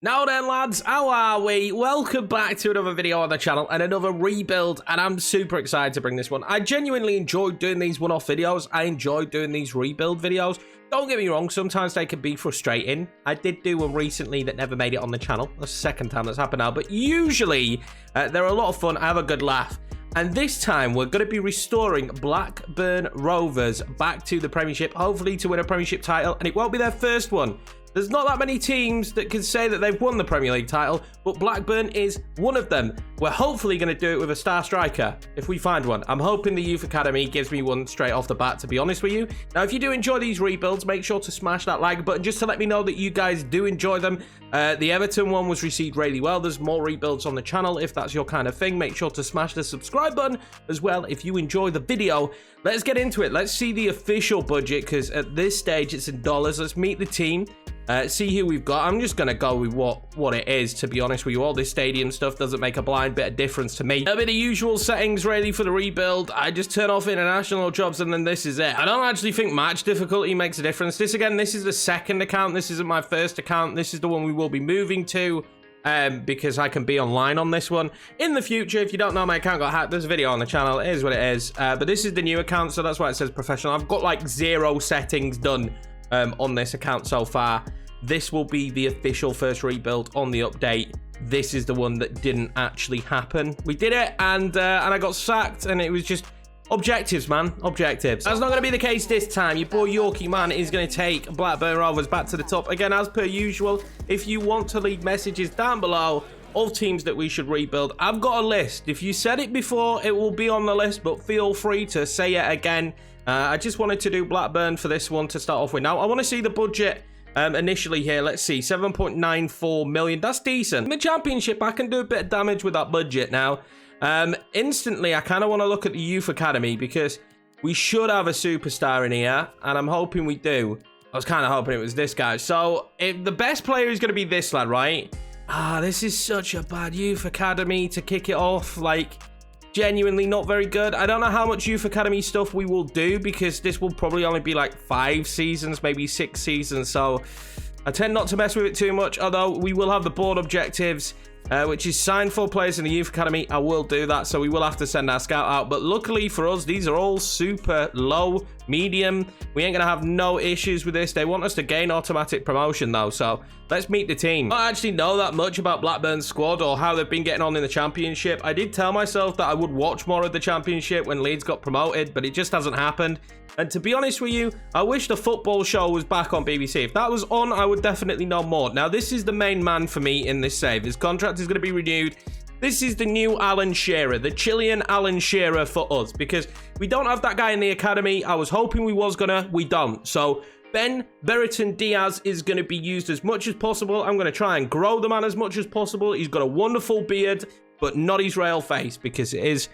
Now then, lads, how are we? Welcome back to another video on the channel and another rebuild, and I'm super excited to bring this one. I genuinely enjoyed doing these one-off videos. I enjoy doing these rebuild videos. Don't get me wrong, sometimes they can be frustrating. I did do one recently that never made it on the channel. That's the second time that's happened now, but usually they're a lot of fun. I have a good laugh. And this time, we're going to be restoring Blackburn Rovers back to the Premiership, hopefully to win a Premiership title, and it won't be their first one. There's not that many teams that can say that they've won the Premier League title, but Blackburn is one of them. We're hopefully going to do it with a star striker, if we find one. I'm hoping the Youth Academy gives me one straight off the bat, to be honest with you. Now, if you do enjoy these rebuilds, make sure to smash that like button, just to let me know that you guys do enjoy them. The Everton one was received really well. There's more rebuilds on the channel. If that's your kind of thing, make sure to smash the subscribe button as well if you enjoy the video. Let's get into it. Let's see the official budget, because at this stage, it's in dollars. Let's meet the team. See who we've got. I'm just going to go with what it is, to be honest with you. All this stadium stuff doesn't make a blind bit of difference to me. That'll be the usual settings, really, for the rebuild. I just turn off international jobs, and then this is it. I don't actually think match difficulty makes a difference. This is the second account. This isn't my first account. This is the one we will be moving to, because I can be online on this one. In the future, if you don't know, my account got hacked. There's a video on the channel. It is what it is. But this is the new account, so that's why it says professional. I've got, like, 0 settings done on this account so far. This will be the official first rebuild on the update. This is the one that didn't actually happen. We did it, and I got sacked, and it was just objectives, man. Objectives. That's not going to be the case this time. Your boy Yorkiemann is going to take Blackburn Rovers back to the top. Again, as per usual, if you want to leave messages down below of teams that we should rebuild, I've got a list. If you said it before, it will be on the list, but feel free to say it again. I just wanted to do Blackburn for this one to start off with. Now, I want to see the budget. Initially here, let's see, 7.94 million. That's decent. In the Championship, I can do a bit of damage with that budget now. Instantly, I kind of want to look at the Youth Academy, because we should have a superstar in here, and I'm hoping we do. I was kind of hoping it was this guy. So, if the best player is going to be this lad, right? This is such a bad Youth Academy to kick it off. Like, genuinely not very good. I don't know how much Youth Academy stuff we will do, because this will probably only be like 5 seasons, maybe 6 seasons, so I tend not to mess with it too much, although we will have the board objectives, which is sign 4 players in the Youth Academy. I will do that, so we will have to send our scout out, but luckily for us, these are all super low, medium. We ain't gonna have no issues with this. They want us to gain automatic promotion though, so let's meet the team. I don't actually know that much about Blackburn's squad or how they've been getting on in the Championship. I did tell myself that I would watch more of the Championship when Leeds got promoted, but it just hasn't happened. And to be honest with you, I wish the football show was back on BBC. If that was on, I would definitely know more. Now, this is the main man for me in this save. His contract is going to be renewed. This is the new Alan Shearer, the Chilean Alan Shearer for us, because we don't have that guy in the academy. I was hoping we was gonna, we don't. So Ben Berriton Diaz is going to be used as much as possible. I'm going to try and grow the man as much as possible. He's got a wonderful beard, but not his real face, because it is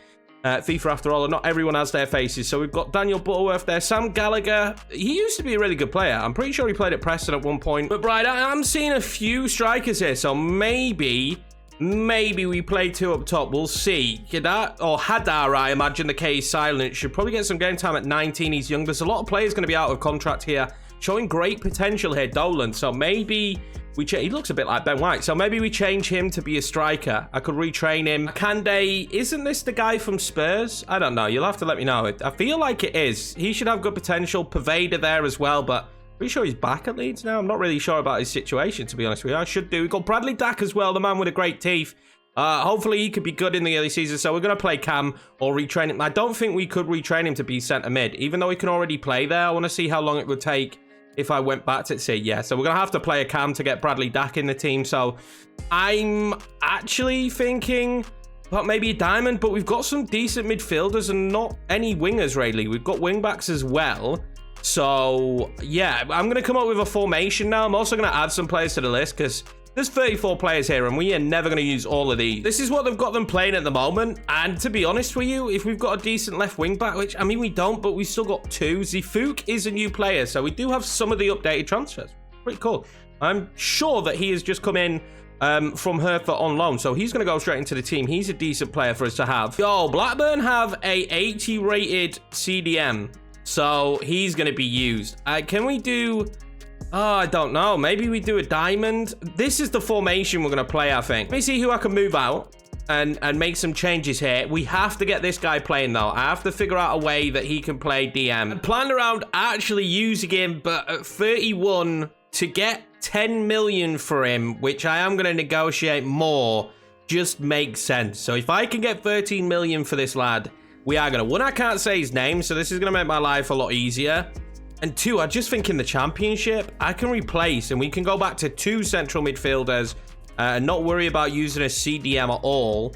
FIFA after all, and not everyone has their faces. So we've got Daniel Butterworth there. Sam Gallagher, he used to be a really good player. I'm pretty sure he played at Preston at one point. But Brian, I'm seeing a few strikers here, so maybe we play 2 up top. We'll see. Hadar, or Hadar, I imagine the K is silent. Should probably get some game time at 19. He's young. There's a lot of players going to be out of contract here, showing great potential here. Dolan. So maybe we he looks a bit like Ben White. So maybe we change him to be a striker. I could retrain him. Kande, isn't this the guy from Spurs? I don't know. You'll have to let me know. I feel like it is. He should have good potential. Pervader there as well, but pretty sure he's back at Leeds now. I'm not really sure about his situation, to be honest with you. I should do. We've got Bradley Dack as well, the man with the great teeth. Hopefully he could be good in the early season. So we're going to play Cam or retrain him. I don't think we could retrain him to be centre mid, even though he can already play there. I want to see how long it would take if I went back to see. Yeah, so we're going to have to play a Cam to get Bradley Dack in the team. So I'm actually thinking about maybe a diamond, but we've got some decent midfielders and not any wingers really. We've got wing backs as well. So, yeah, I'm going to come up with a formation now. I'm also going to add some players to the list, because there's 34 players here, and we are never going to use all of these. This is what they've got them playing at the moment. And to be honest with you, if we've got a decent left wing back, which, I mean, we don't, but we've still got 2. Zifuk is a new player, so we do have some of the updated transfers. Pretty cool. I'm sure that he has just come in from Hertha on loan, so he's going to go straight into the team. He's a decent player for us to have. Yo, Blackburn have a 80 rated CDM. So he's going to be used. Can we do Oh, I don't know. Maybe we do a diamond. This is the formation we're going to play, I think. Let me see who I can move out and make some changes here. We have to get this guy playing, though. I have to figure out a way that he can play DM. I planned around actually using him, but at 31, to get 10 million for him, which I am going to negotiate more, just makes sense. So if I can get 13 million for this lad, we are going to. One, I can't say his name, so this is going to make my life a lot easier. And two, I just think in the championship, I can replace and we can go back to 2 central midfielders and not worry about using a CDM at all.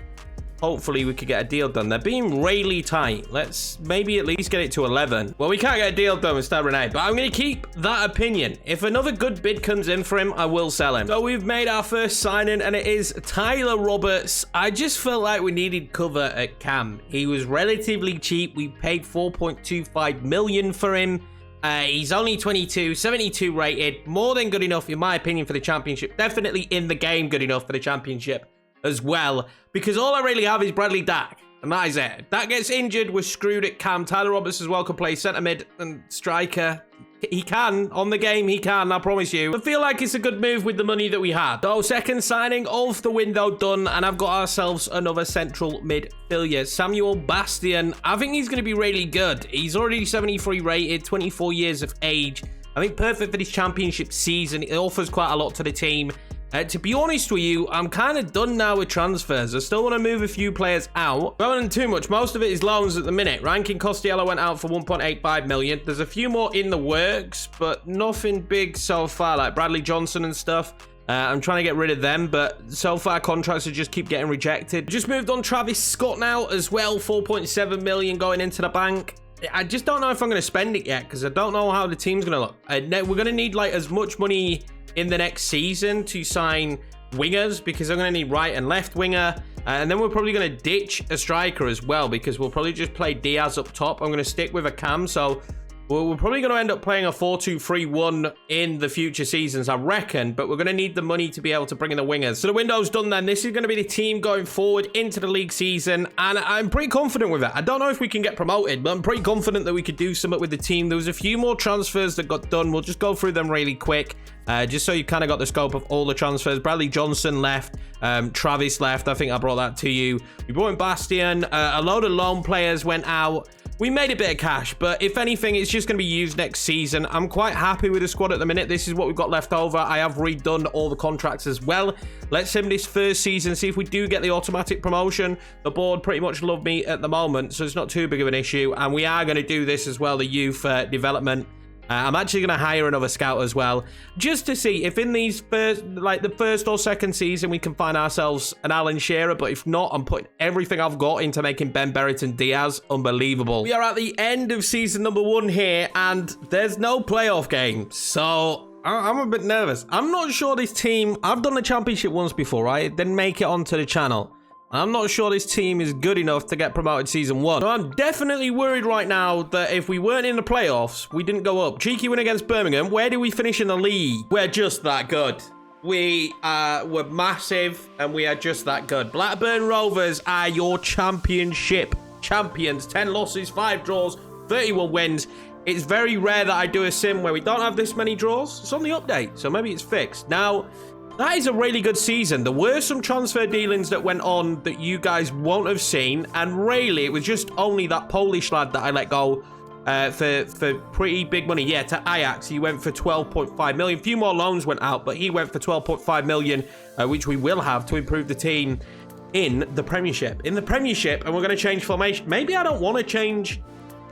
Hopefully, we could get a deal done. They're being really tight. Let's maybe at least get it to 11. Well, we can't get a deal done with Stab Renee, but I'm going to keep that opinion. If another good bid comes in for him, I will sell him. So we've made our first signing, and it is Tyler Roberts. I just felt like we needed cover at Cam. He was relatively cheap. We paid 4.25 million for him. He's only 22, 72 rated. More than good enough, in my opinion, for the championship. Definitely in the game good enough for the championship as well. Because all I really have is Bradley Dack. And that is it. If that gets injured, we're screwed at Cam. Tyler Roberts as well can play centre mid and striker. He can. On the game, he can, I promise you. I feel like it's a good move with the money that we had. So, second signing of the window done. And I've got ourselves another central midfielder. Samuel Bastian. I think he's going to be really good. He's already 73 rated, 24 years of age. I think perfect for this championship season. It offers quite a lot to the team. To be honest with you, I'm kind of done now with transfers. I still want to move a few players out. Not done too much. Most of it is loans at the minute. Rankin Costello went out for 1.85 million. There's a few more in the works, but nothing big so far, like Bradley Johnson and stuff. I'm trying to get rid of them, but so far contracts will just keep getting rejected. Just moved on Travis Scott now as well. 4.7 million going into the bank. I just don't know if I'm going to spend it yet because I don't know how the team's going to look. We're going to need like as much money in the next season to sign wingers because I'm going to need right and left winger. And then we're probably going to ditch a striker as well because we'll probably just play Diaz up top. I'm going to stick with a Cam. So we're probably going to end up playing a 4-2-3-1 in the future seasons, I reckon. But we're going to need the money to be able to bring in the wingers. So the window's done then. This is going to be the team going forward into the league season. And I'm pretty confident with it. I don't know if we can get promoted, but I'm pretty confident that we could do something with the team. There was a few more transfers that got done. We'll just go through them really quick. Just so you kind of got the scope of all the transfers. Bradley Johnson left. Travis left. I think I brought that to you. We brought in Bastian. A load of loan players went out. We made a bit of cash, but if anything, it's just going to be used next season. I'm quite happy with the squad at the minute. This is what we've got left over. I have redone all the contracts as well. Let's sim this first season, see if we do get the automatic promotion. The board pretty much love me at the moment, so it's not too big of an issue. And we are going to do this as well, the youth development. I'm actually going to hire another scout as well, just to see if in these first, like the first or second season, we can find ourselves an Alan Shearer. But if not, I'm putting everything I've got into making Ben Berrington Diaz unbelievable. We are at the end of season number 1 here, and there's no playoff game. So I'm a bit nervous. I'm not sure this team, I've done the championship once before, right? Didn't make it onto the channel. I'm not sure this team is good enough to get promoted season 1. So I'm definitely worried right now that if we weren't in the playoffs, we didn't go up. Cheeky win against Birmingham. Where do we finish in the league? We're just that good. We're massive and we are just that good. Blackburn Rovers are your championship champions. 10 losses, 5 draws, 31 wins. It's very rare that I do a sim where we don't have this many draws. It's on the update, so maybe it's fixed. Now, that is a really good season. There were some transfer dealings that went on that you guys won't have seen. And really, it was just only that Polish lad that I let go for pretty big money. Yeah, to Ajax, he went for 12.5 million. A few more loans went out, but he went for 12.5 million, which we will have to improve the team in the Premiership. And we're going to change formation. Maybe I don't want to change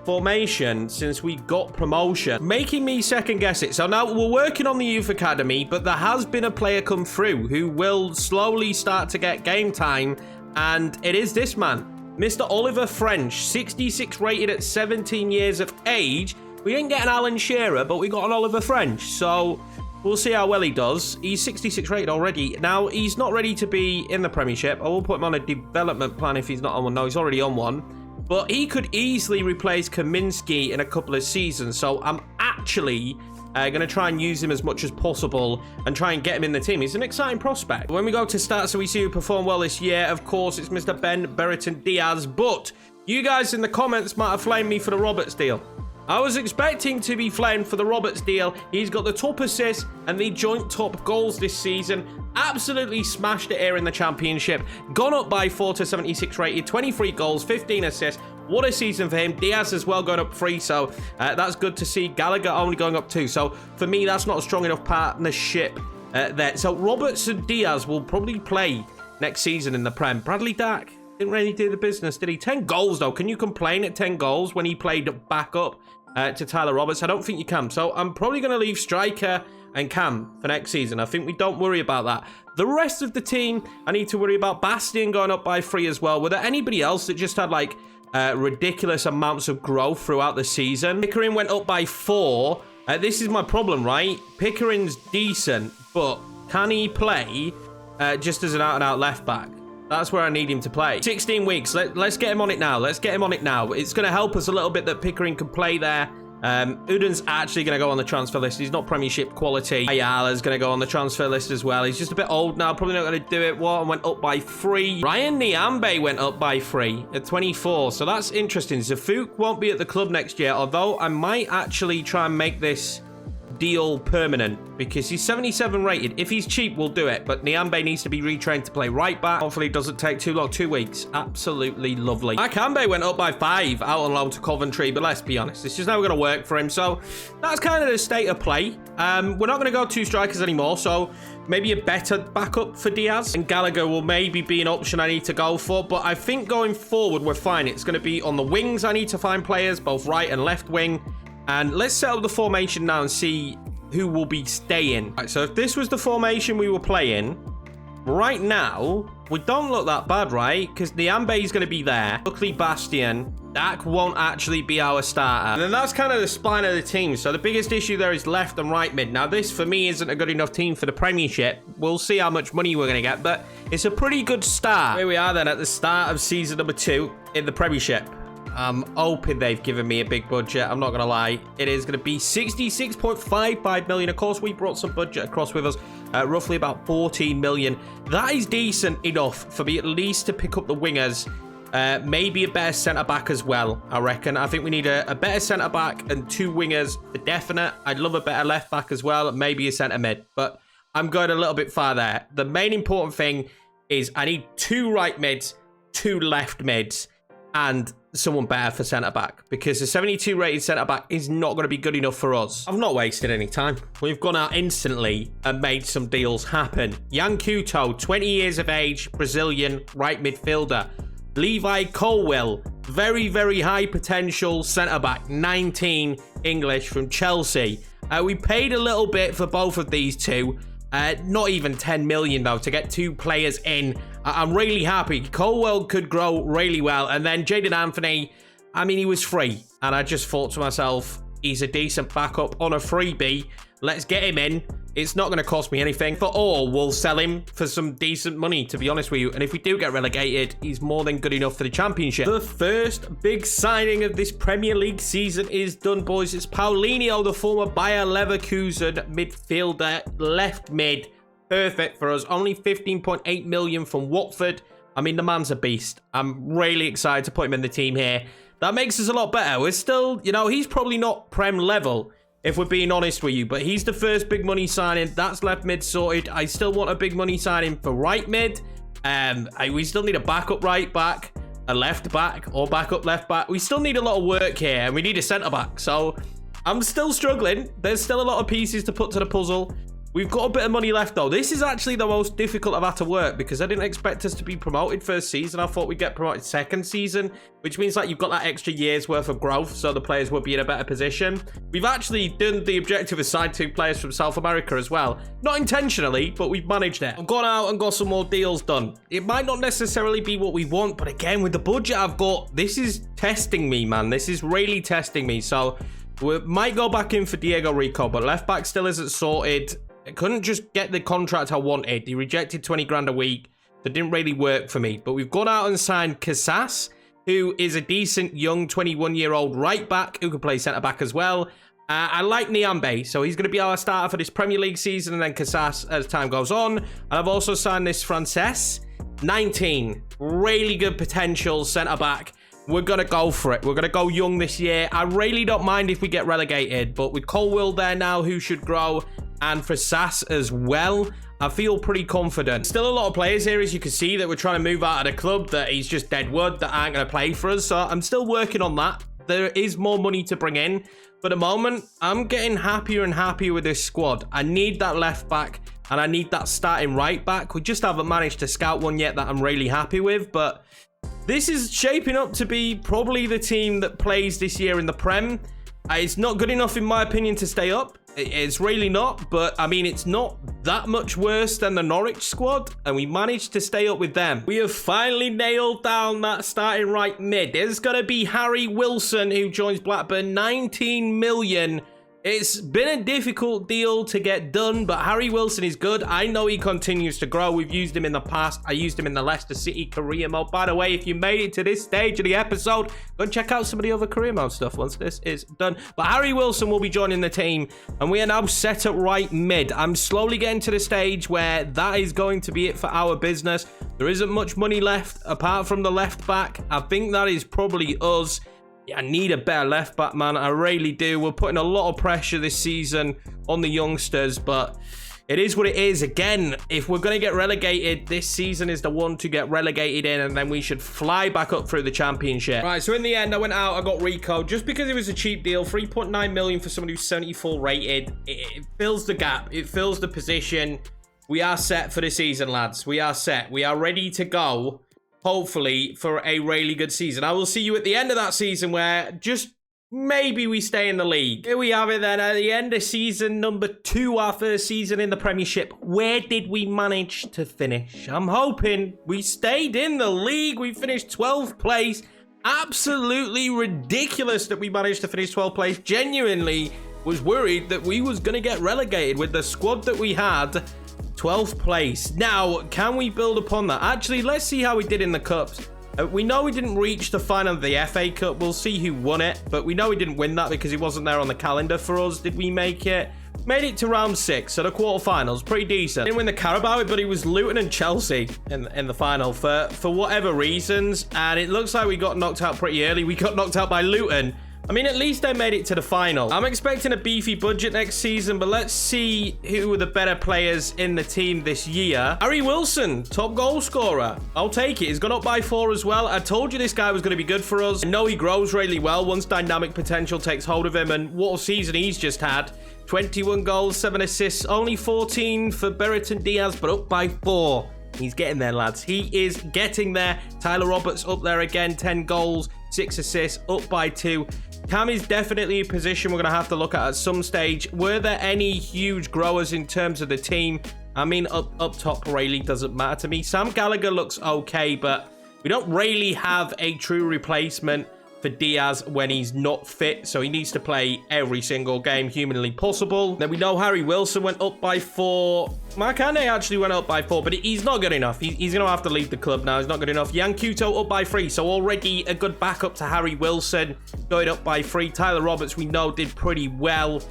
formation since we got promotion, making me second guess it. So now we're working on the youth academy, but there has been a player come through who will slowly start to get game time, and it is this man, Mr. Oliver French, 66 rated at 17 years of age. We didn't get an Alan Shearer, but we got an Oliver French, so we'll see how well he does. He's 66 rated already. Now, he's not ready to be in the Premiership. I will put him on a development plan if he's not on one. No, he's already on one. But he could easily replace Kaminsky in a couple of seasons. So I'm actually going to try and use him as much as possible and try and get him in the team. He's an exciting prospect. When we go to stats, so we see who performed well this year. Of course, it's Mr. Ben Berrington Diaz. But you guys in the comments might have flamed me for the Roberts deal. I was expecting to be flaying for the Roberts deal. He's got the top assists and the joint top goals this season. Absolutely smashed it here in the championship. Gone up by 4 to 76 rated, 23 goals, 15 assists. What a season for him. Diaz as well going up 3, so that's good to see. Gallagher only going up 2. So for me, that's not a strong enough partnership there. So Roberts and Diaz will probably play next season in the Prem. Bradley Dack didn't really do the business, did he? 10 goals, though. Can you complain at 10 goals when he played back up to Tyler Roberts? I don't think you can. So I'm probably going to leave striker and Cam for next season. I think we don't worry about that. The rest of the team, I need to worry about. Bastian going up by 3 as well. Were there anybody else that just had, like, ridiculous amounts of growth throughout the season? Pickering went up by 4. This is my problem, right? Pickering's decent, but can he play just as an out-and-out left-back? That's where I need him to play. 16 weeks. Let's get him on it now. Let's get him on it now. It's going to help us a little bit that Pickering can play there. Udin's actually going to go on the transfer list. He's not Premiership quality. Ayala's going to go on the transfer list as well. He's just a bit old now. Probably not going to do it. Warren went up by 3. Ryan Niambe went up by 3 at 24. So that's interesting. Zafuk won't be at the club next year, although I might actually try and make this deal permanent because he's 77 rated. If he's cheap, we'll do it, but Niambe needs to be retrained to play right back. Hopefully it doesn't take too long. 2 weeks. Absolutely lovely. Akambe went up by 5 out on loan to Coventry, but let's be honest, it's just never going to work for him. So that's kind of the state of play. We're not going to go 2 strikers anymore, so maybe a better backup for Diaz, and Gallagher will maybe be an option I need to go for, but I think going forward we're fine. It's going to be on the wings. I need to find players, both right and left wing. And let's set up the formation now and see who will be staying. Right, so if this was the formation we were playing, right now, we don't look that bad, right? Because Niambe is going to be there. Luckily, Bastian. Dak won't actually be our starter. And then that's kind of the spine of the team. So the biggest issue there is left and right mid. Now, this, for me, isn't a good enough team for the Premiership. We'll see how much money we're going to get, but it's a pretty good start. Here we are then at the start of season number 2 in the Premiership. I'm hoping they've given me a big budget. I'm not going to lie. It is going to be 66.55 million. Of course, we brought some budget across with us, roughly about 14 million. That is decent enough for me at least to pick up the wingers. Maybe a better centre-back as well, I reckon. I think we need a better centre-back and 2 wingers for definite. I'd love a better left-back as well, maybe a centre-mid. But I'm going a little bit far there. The main important thing is I need 2 right mids, 2 left mids, and someone better for centre-back, because the 72 rated centre-back is not going to be good enough for us. I've not wasted any time. We've gone out instantly and made some deals happen. Yan Couto, 20 years of age, Brazilian right midfielder. Levi Colwill, very, very high potential centre-back, 19, English, from Chelsea. We paid a little bit for both of these two. Not even 10 million, though, to get 2 players in. I'm really happy. Colwell could grow really well. And then Jaden Anthony, I mean, he was free. And I just thought to myself, he's a decent backup on a freebie. Let's get him in. It's not going to cost me anything. For all, we'll sell him for some decent money, to be honest with you. And if we do get relegated, he's more than good enough for the Championship. The first big signing of this Premier League season is done, boys. It's Paulinho, the former Bayer Leverkusen midfielder, left mid. Perfect for us. Only 15.8 million from Watford. I mean, the man's a beast. I'm really excited to put him in the team here. That makes us a lot better. We're still, you know, he's probably not Prem level, if we're being honest with you, but he's the first big money signing. That's left mid sorted. I still want a big money signing for right mid. We still need a backup right back, a left back, or backup left back. We still need a lot of work here, and we need a centre back. So I'm still struggling. There's still a lot of pieces to put to the puzzle. We've got a bit of money left, though. This is actually the most difficult I've had to work, because I didn't expect us to be promoted first season. I thought we'd get promoted second season, which means like you've got that extra year's worth of growth, so the players will be in a better position. We've actually done the objective of signing 2 players from South America as well. Not intentionally, but we've managed it. I've gone out and got some more deals done. It might not necessarily be what we want, but again, with the budget I've got, this is testing me, man. This is really testing me. So we might go back in for Diego Rico, but left back still isn't sorted. I couldn't just get the contract I wanted. He rejected 20 grand a week. That didn't really work for me. But we've gone out and signed Casas, who is a decent young 21-year-old right back who can play centre back as well. I like Niambe, so he's going to be our starter for this Premier League season, and then Casas as time goes on. And I've also signed this Frances, 19, really good potential centre back. we're going to go for it. We're going to go young this year. I really don't mind if we get relegated, but with Colwill there now, who should grow, and for Sass as well, I feel pretty confident. Still a lot of players here, as you can see, that we're trying to move out of the club, that he's just dead wood, that aren't going to play for us. So I'm still working on that. There is more money to bring in. For the moment, I'm getting happier and happier with this squad. I need that left back, and I need that starting right back. We just haven't managed to scout one yet that I'm really happy with, but this is shaping up to be probably the team that plays this year in the Prem. It's not good enough, in my opinion, to stay up. It's really not, but I mean, it's not that much worse than the Norwich squad, and we managed to stay up with them. We have finally nailed down that starting right mid. There's going to be Harry Wilson, who joins Blackburn, 19 million. It's been a difficult deal to get done, but Harry Wilson is good. I know he continues to grow. We've used him in the past. I used him in the Leicester City career mode. By the way, if you made it to this stage of the episode, go and check out some of the other career mode stuff once this is done. But Harry Wilson will be joining the team, and we are now set at right mid. I'm slowly getting to the stage where that is going to be it for our business. There isn't much money left apart from the left back. I think that is probably us. Yeah, I need a better left back, man. I really do. We're putting a lot of pressure this season on the youngsters, but it is what it is. Again, if we're going to get relegated, this season is the one to get relegated in, and then we should fly back up through the championship. Right, so in the end, I went out, I got Rico, just because it was a cheap deal. 3.9 million for someone who's 74 rated. It fills the gap. It fills the position. We are set for the season, lads. We are set. We are ready to go. Hopefully for a really good season. I will see you at the end of that season where just maybe we stay in the league. Here we have it then at the end of season number 2, our first season in the Premiership. Where did we manage to finish? I'm hoping we stayed in the league. We finished 12th place. Absolutely ridiculous that we managed to finish 12th place. Genuinely was worried that we was going to get relegated with the squad that we had. 12th place. Now, can we build upon that? Actually, let's see how we did in the cups. We know we didn't reach the final of the FA Cup. We'll see who won it, but we know we didn't win that because he wasn't there on the calendar for us. Did we make it? Made it to round 6, so the quarterfinals. Pretty decent. Didn't win the Carabao, but it was Luton and Chelsea in the final for whatever reasons, and it looks like we got knocked out pretty early. We got knocked out by Luton. I mean, at least they made it to the final. I'm expecting a beefy budget next season, but let's see who are the better players in the team this year. Harry Wilson, top goal scorer. I'll take it. He's gone up by 4 as well. I told you this guy was going to be good for us. I know he grows really well once dynamic potential takes hold of him, and what a season he's just had. 21 goals, 7 assists, only 14 for Brereton Diaz, but up by 4. He's getting there, lads. He is getting there. Tyler Roberts up there again, 10 goals, 6 assists, up by 2. Cam is definitely a position we're going to have to look at some stage. Were there any huge growers in terms of the team? I mean, up top really doesn't matter to me. Sam Gallagher looks okay, but we don't really have a true replacement for Diaz when he's not fit, so he needs to play every single game humanly possible. Then we know Harry Wilson went up by 4. Mark Ande actually went up by 4, but he's not good enough. He's going to have to leave the club now. He's not good enough. Yan Kuto up by 3, so already a good backup to Harry Wilson going up by 3. Tyler Roberts, we know, did pretty well.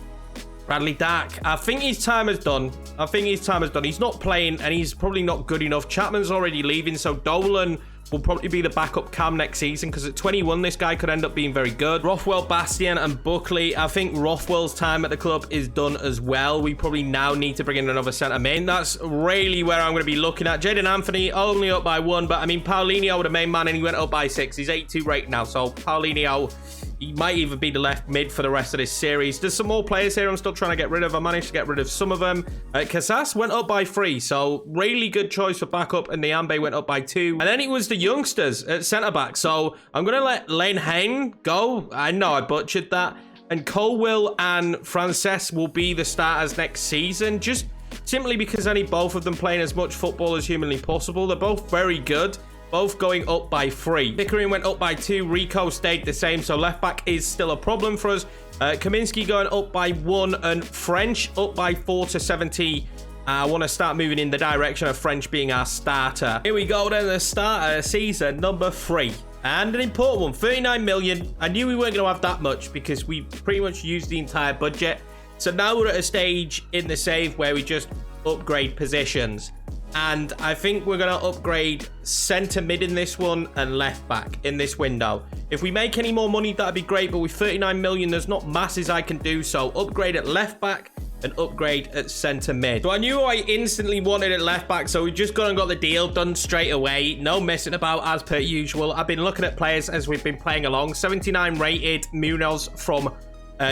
Bradley Dack, I think his time is done. He's not playing, and he's probably not good enough. Chapman's already leaving, so Dolan will probably be the backup cam next season, because at 21, this guy could end up being very good. Rothwell, Bastian, and Buckley. I think Rothwell's time at the club is done as well. We probably now need to bring in another centre main. That's really where I'm going to be looking at. Jaden Anthony only up by 1, but I mean, Paulinho, the main man, and he went up by 6. He's 82 rated now, so Paulinho, he might even be the left mid for the rest of this series. There's some more players here I'm still trying to get rid of. I managed to get rid of some of them. Casas went up by 3, so really good choice for backup, and Niambe went up by 2. And then it was the youngsters at centre-back, so I'm going to let Lane Hain go. I know I butchered that. And Colwill and Frances will be the starters next season, just simply because I need both of them playing as much football as humanly possible. They're both very good. Both going up by 3. Pickering went up by 2. Rico stayed the same, so left back is still a problem for us. Kaminsky going up by 1, and French up by 4 to 70. I want to start moving in the direction of French being our starter. Here we go then, the starter season number 3. And an important one, 39 million. I knew we weren't going to have that much because we pretty much used the entire budget. So now we're at a stage in the save where we just upgrade positions. And I think we're going to upgrade centre mid in this one and left back in this window. If we make any more money, that'd be great. But with 39 million, there's not masses I can do. So upgrade at left back and upgrade at centre mid. So I knew I instantly wanted at left back. So we just gone and got the deal done straight away. No messing about as per usual. I've been looking at players as we've been playing along. 79 rated Munoz from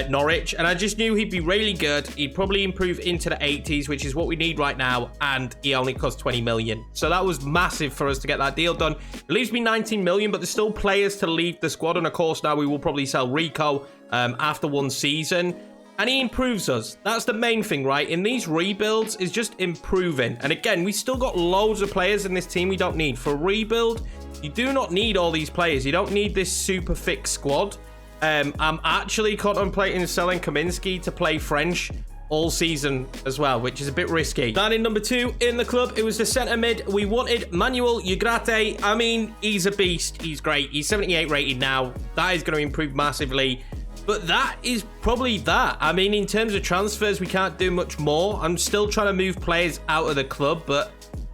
Norwich, and I just knew he'd be really good. He'd probably improve into the 80s, which is what we need right now, and he only cost 20 million. So that was massive for us to get that deal done. It leaves me 19 million, but there's still players to leave the squad, and of course now we will probably sell Rico after one season, and he improves us. That's the main thing, right? In these rebuilds is just improving. And again, we still got loads of players in this team we don't need. For a rebuild, you do not need all these players. You don't need this super thick squad. I'm actually contemplating selling Kaminsky to play French all season as well, which is a bit risky. Signing number 2 in the club, it was the centre mid. We wanted Manuel Ugarte. I mean, he's a beast. He's great. He's 78 rated now. That is going to improve massively. But that is probably that. I mean, in terms of transfers, we can't do much more. I'm still trying to move players out of the club, but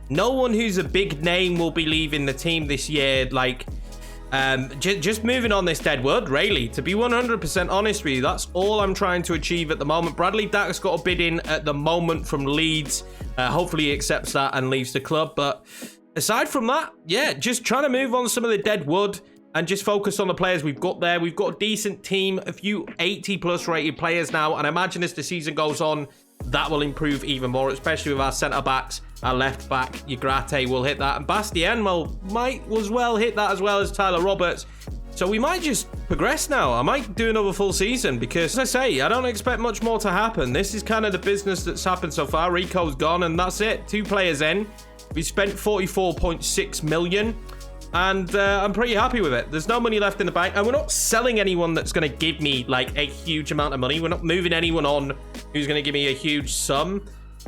no one who's a big name will be leaving the team this year. Like, just moving on this dead wood, really. To be 100% honest with you, that's all I'm trying to achieve at the moment. Bradley Dack's got a bid in at the moment from Leeds. Hopefully he accepts that and leaves the club. But aside from that, yeah, just trying to move on some of the dead wood and just focus on the players we've got there. We've got a decent team, a few 80+ rated players now. And I imagine as the season goes on, that will improve even more, especially with our centre-backs. Our left back, Ugarte, will hit that. And Bastien might as well hit that as well as Tyler Roberts. So we might just progress now. I might do another full season because, as I say, I don't expect much more to happen. This is kind of the business that's happened so far. Rico's gone and that's it. 2 players in. We spent 44.6 million. And I'm pretty happy with it. There's no money left in the bank. And we're not selling anyone that's going to give me like a huge amount of money. We're not moving anyone on who's going to give me a huge sum.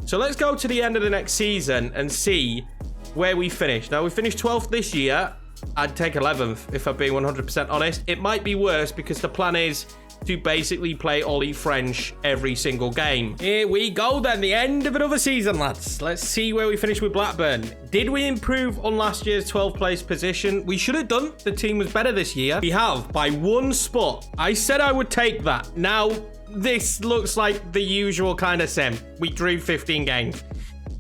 So let's go to the end of the next season and see where we finish. Now, we finished 12th this year. I'd take 11th if I'm being 100% honest. It might be worse because the plan is to basically play Ollie French every single game. Here we go then, the end of another season, lads. Let's see where we finish with Blackburn. Did we improve on last year's 12th place position? We should have done. The team was better this year. We have by 1 spot. I said I would take that. Now, this looks like the usual kind of sim. We drew 15 games.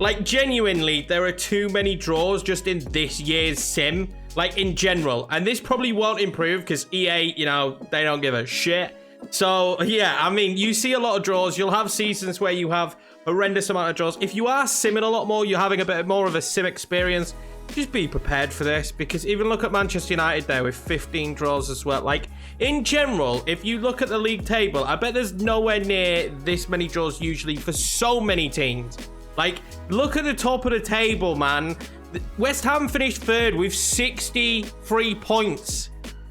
Like, genuinely, there are too many draws just in this year's sim. Like, in general. And this probably won't improve because EA, you know, they don't give a shit. So, yeah, I mean, you see a lot of draws. You'll have seasons where you have horrendous amount of draws. If you are simming a lot more, you're having a bit more of a sim experience, just be prepared for this. Because even look at Manchester United there with 15 draws as well. Like, in general, if you look at the league table, I bet there's nowhere near this many draws usually for so many teams. Like, look at the top of the table, man. West Ham finished 3rd with 63 points.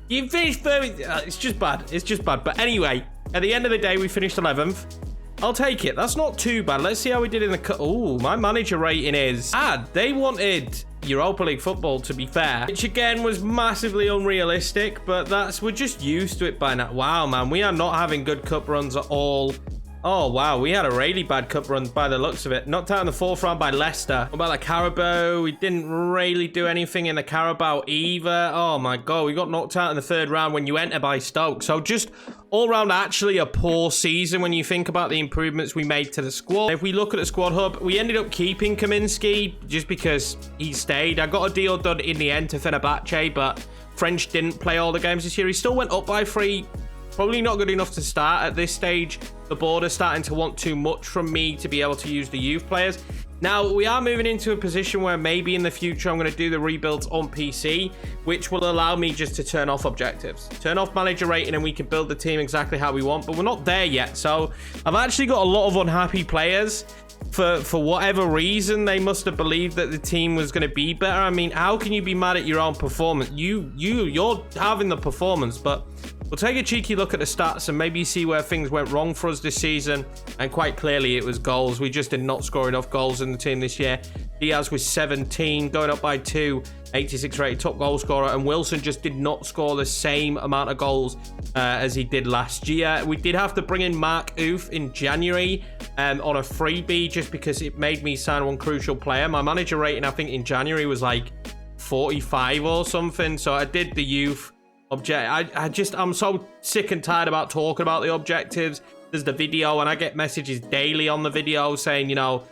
You finished 3rd. It's just bad. It's just bad. But anyway, at the end of the day, we finished 11th. I'll take it. That's not too bad. Let's see how we did in the cut. Oh, my manager rating is... They wanted Europa League football, to be fair. Which, again, was massively unrealistic. But we're just used to it by now. Wow, man. We are not having good cup runs at all. Oh, wow. We had a really bad cup run by the looks of it. Knocked out in the 4th round by Leicester. What about the Carabao? We didn't really do anything in the Carabao either. Oh, my God. We got knocked out in the 3rd round when you enter by Stoke. So just all round actually a poor season when you think about the improvements we made to the squad. If we look at the squad hub, we ended up keeping Kaminsky just because he stayed. I got a deal done in the end to Fenerbahce, but French didn't play all the games this year. He still went up by 3. Probably not good enough to start at this stage. The board is starting to want too much from me to be able to use the youth players. Now, we are moving into a position where maybe in the future I'm going to do the rebuilds on PC, which will allow me just to turn off objectives. Turn off manager rating and we can build the team exactly how we want, but we're not there yet. So I've actually got a lot of unhappy players. For whatever reason, they must have believed that the team was going to be better. I mean, how can you be mad at your own performance? You're having the performance, but we'll take a cheeky look at the stats and maybe see where things went wrong for us this season. And quite clearly, it was goals. We just did not score enough goals in the team this year. Diaz was 17, going up by 2. 86 rated top goal scorer, and Wilson just did not score the same amount of goals as he did last year. We did have to bring in Mark Oof in January on a freebie just because it made me sign one crucial player. My manager rating, I think, in January was like 45 or something, so I did the youth object. I'm so sick and tired about talking about the objectives. There's the video, and I get messages daily on the video saying, you know,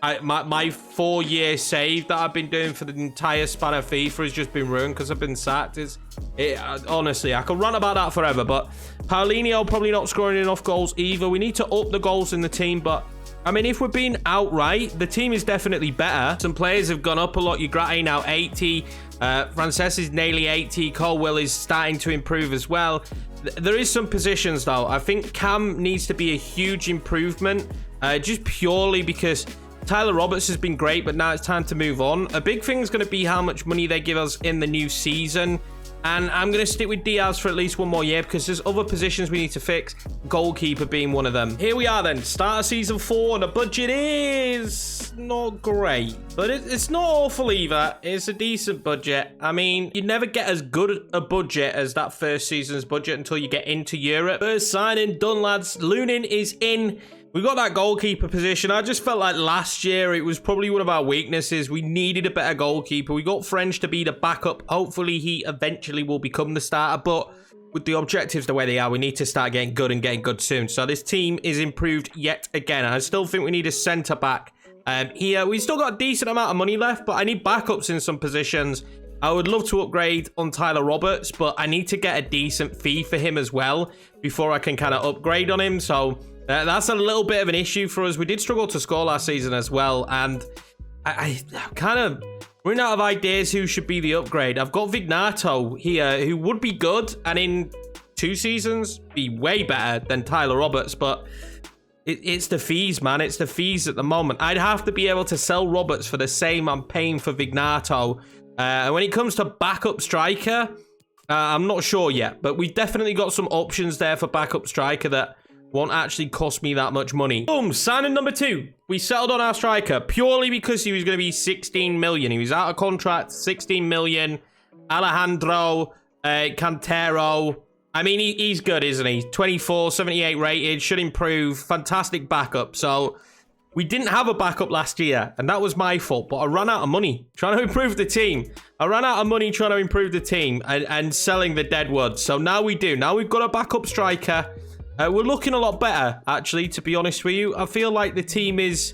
my 4-year save that I've been doing for the entire span of FIFA has just been ruined because I've been sacked. Honestly, I could rant about that forever, but Paulinho probably not scoring enough goals either. We need to up the goals in the team, but I mean, if we're being outright, the team is definitely better. Some players have gone up a lot. Ugrate now 80. Frances is nearly 80. Colwell is starting to improve as well. There is some positions, though. I think Cam needs to be a huge improvement, just purely because Tyler Roberts has been great, but now it's time to move on. A big thing is going to be how much money they give us in the new season. And I'm going to stick with Diaz for at least one more year because there's other positions we need to fix, goalkeeper being one of them. Here we are then, start of season 4, and the budget is not great, but it's not awful either. It's a decent budget. I mean, you never get as good a budget as that first season's budget until you get into Europe. First signing done, lads. Lunin is in. We got that goalkeeper position. I just felt like last year it was probably one of our weaknesses. We needed a better goalkeeper. We got French to be the backup. Hopefully he eventually will become the starter, but with the objectives the way they are, we need to start getting good and getting good soon. So this team is improved yet again. I still think we need a centre-back. Here, we still got a decent amount of money left, but I need backups in some positions. I would love to upgrade on Tyler Roberts, but I need to get a decent fee for him as well before I can kind of upgrade on him. So that's a little bit of an issue for us. We did struggle to score last season as well, and I kind of running out of ideas who should be the upgrade. I've got Vignato here, who would be good, and in 2 seasons, be way better than Tyler Roberts, but it's the fees, man. It's the fees at the moment. I'd have to be able to sell Roberts for the same I'm paying for Vignato. And when it comes to backup striker, I'm not sure yet, but we've definitely got some options there for backup striker that won't actually cost me that much money. Boom, signing number 2. We settled on our striker purely because he was going to be 16 million. He was out of contract, 16 million. Alejandro Cantero. I mean, he's good, isn't he? 24, 78 rated, should improve. Fantastic backup. So we didn't have a backup last year, and that was my fault, but I ran out of money trying to improve the team. I ran out of money trying to improve the team and selling the deadwood. So now we do. Now we've got a backup striker. We're looking a lot better, actually, to be honest with you. I feel like the team it's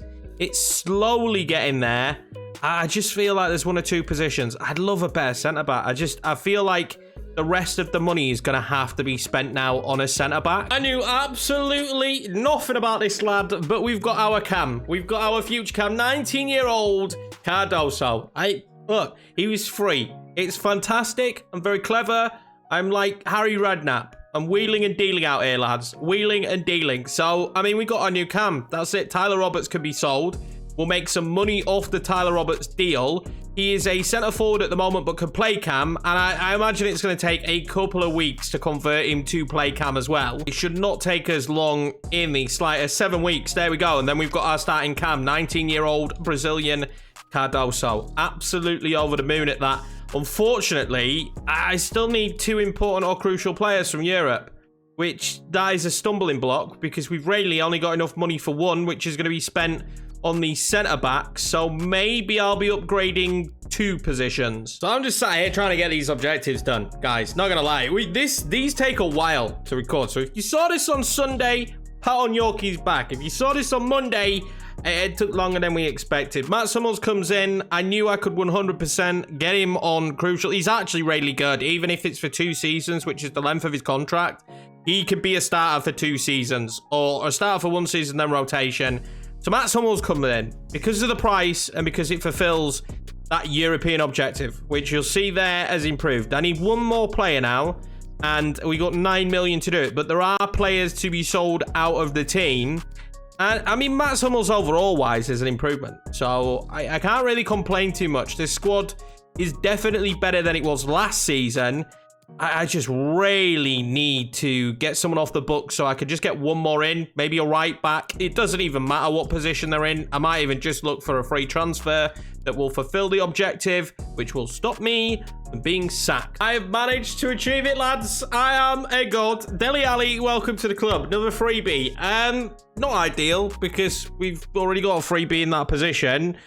slowly getting there. I just feel like there's 1 or 2 positions. I'd love a better centre-back. I feel like the rest of the money is going to have to be spent now on a centre-back. I knew absolutely nothing about this lad, but we've got our Cam. We've got our future Cam, 19-year-old Cardoso. Look, he was free. It's fantastic. I'm very clever. I'm like Harry Redknapp. I'm wheeling and dealing out here, lads. Wheeling and dealing. So, I mean, we got our new Cam. That's it. Tyler Roberts can be sold. We'll make some money off the Tyler Roberts deal. He is a centre forward at the moment, but can play Cam. And I imagine it's going to take a couple of weeks to convert him to play Cam as well. It should not take us long in the slightest. 7 weeks. There we go. And then we've got our starting Cam. 19-year-old Brazilian Cardoso. Absolutely over the moon at that. Unfortunately, I still need 2 important or crucial players from Europe, which that is a stumbling block because we've really only got enough money for 1, which is going to be spent on the centre-back. So maybe I'll be upgrading 2 positions. So I'm just sat here trying to get these objectives done, guys. Not going to lie. These take a while to record. So if you saw this on Sunday, pat on Yorkie's back. If you saw this on Monday, it took longer than we expected. Matt Summers comes in. I knew I could 100% get him on crucial. He's actually really good, even if it's for 2 seasons, which is the length of his contract. He could be a starter for 2 seasons, or a starter for 1 season, then rotation. So Matt Summers coming in because of the price and because it fulfills that European objective, which you'll see there has improved. I need 1 more player now, and we got 9 million to do it. But there are players to be sold out of the team. And I mean, Matt Hummels overall wise is an improvement. So I can't really complain too much. This squad is definitely better than it was last season. I just really need to get someone off the book so I could just get one more in, maybe a right back. It doesn't even matter what position they're in. I might even just look for a free transfer that will fulfill the objective, which will stop me from being sacked. I have managed to achieve it, lads. I am a god. Dele Alli, welcome to the club. Another freebie. Not ideal because we've already got a freebie in that position.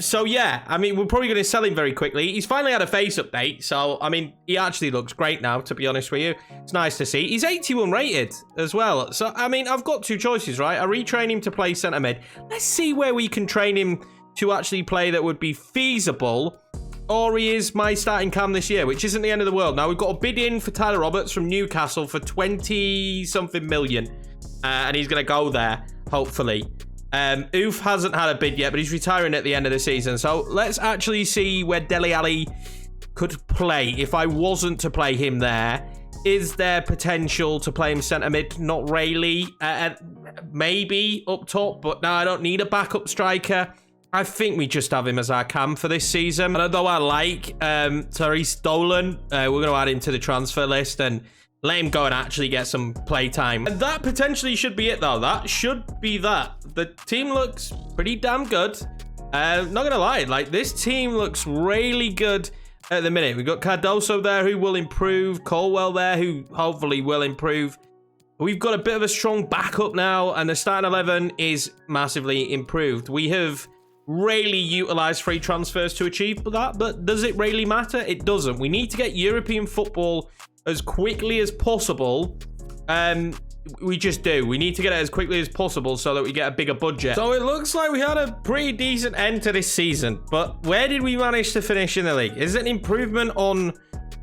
So yeah, I mean, we're probably going to sell him very quickly. He's finally had a face update, so I mean, he actually looks great now, to be honest with you. It's nice to see. He's 81 rated as well. So, I mean, I've got two choices, right? I retrain him to play centre mid. Let's see where we can train him to actually play that would be feasible, or he is my starting cam this year, which isn't the end of the world. Now, we've got a bid in for Tyler Roberts from Newcastle for 20-something million, and he's going to go there, hopefully. Oof hasn't had a bid yet, but he's retiring at the end of the season. So let's actually see where Dele Alli could play. If I wasn't to play him there, is there potential to play him centre mid? Not really. Maybe up top, but no, I don't need a backup striker. I think we just have him as our cam for this season. Although I like Therese Dolan, we're going to add him to the transfer list and let him go and actually get some play time. And that potentially should be it, though. That should be that. The team looks pretty damn good. Not going to lie, like, this team looks really good at the minute. We've got Cardoso there, who will improve. Colwell there, who hopefully will improve. We've got a bit of a strong backup now, and the starting 11 is massively improved. We have really utilized free transfers to achieve that, but does it really matter? It doesn't. We need to get European football as quickly as possible. We just do. We need to get it as quickly as possible so that we get a bigger budget. So it looks like we had a pretty decent end to this season, but where did we manage to finish in the league? Is it an improvement on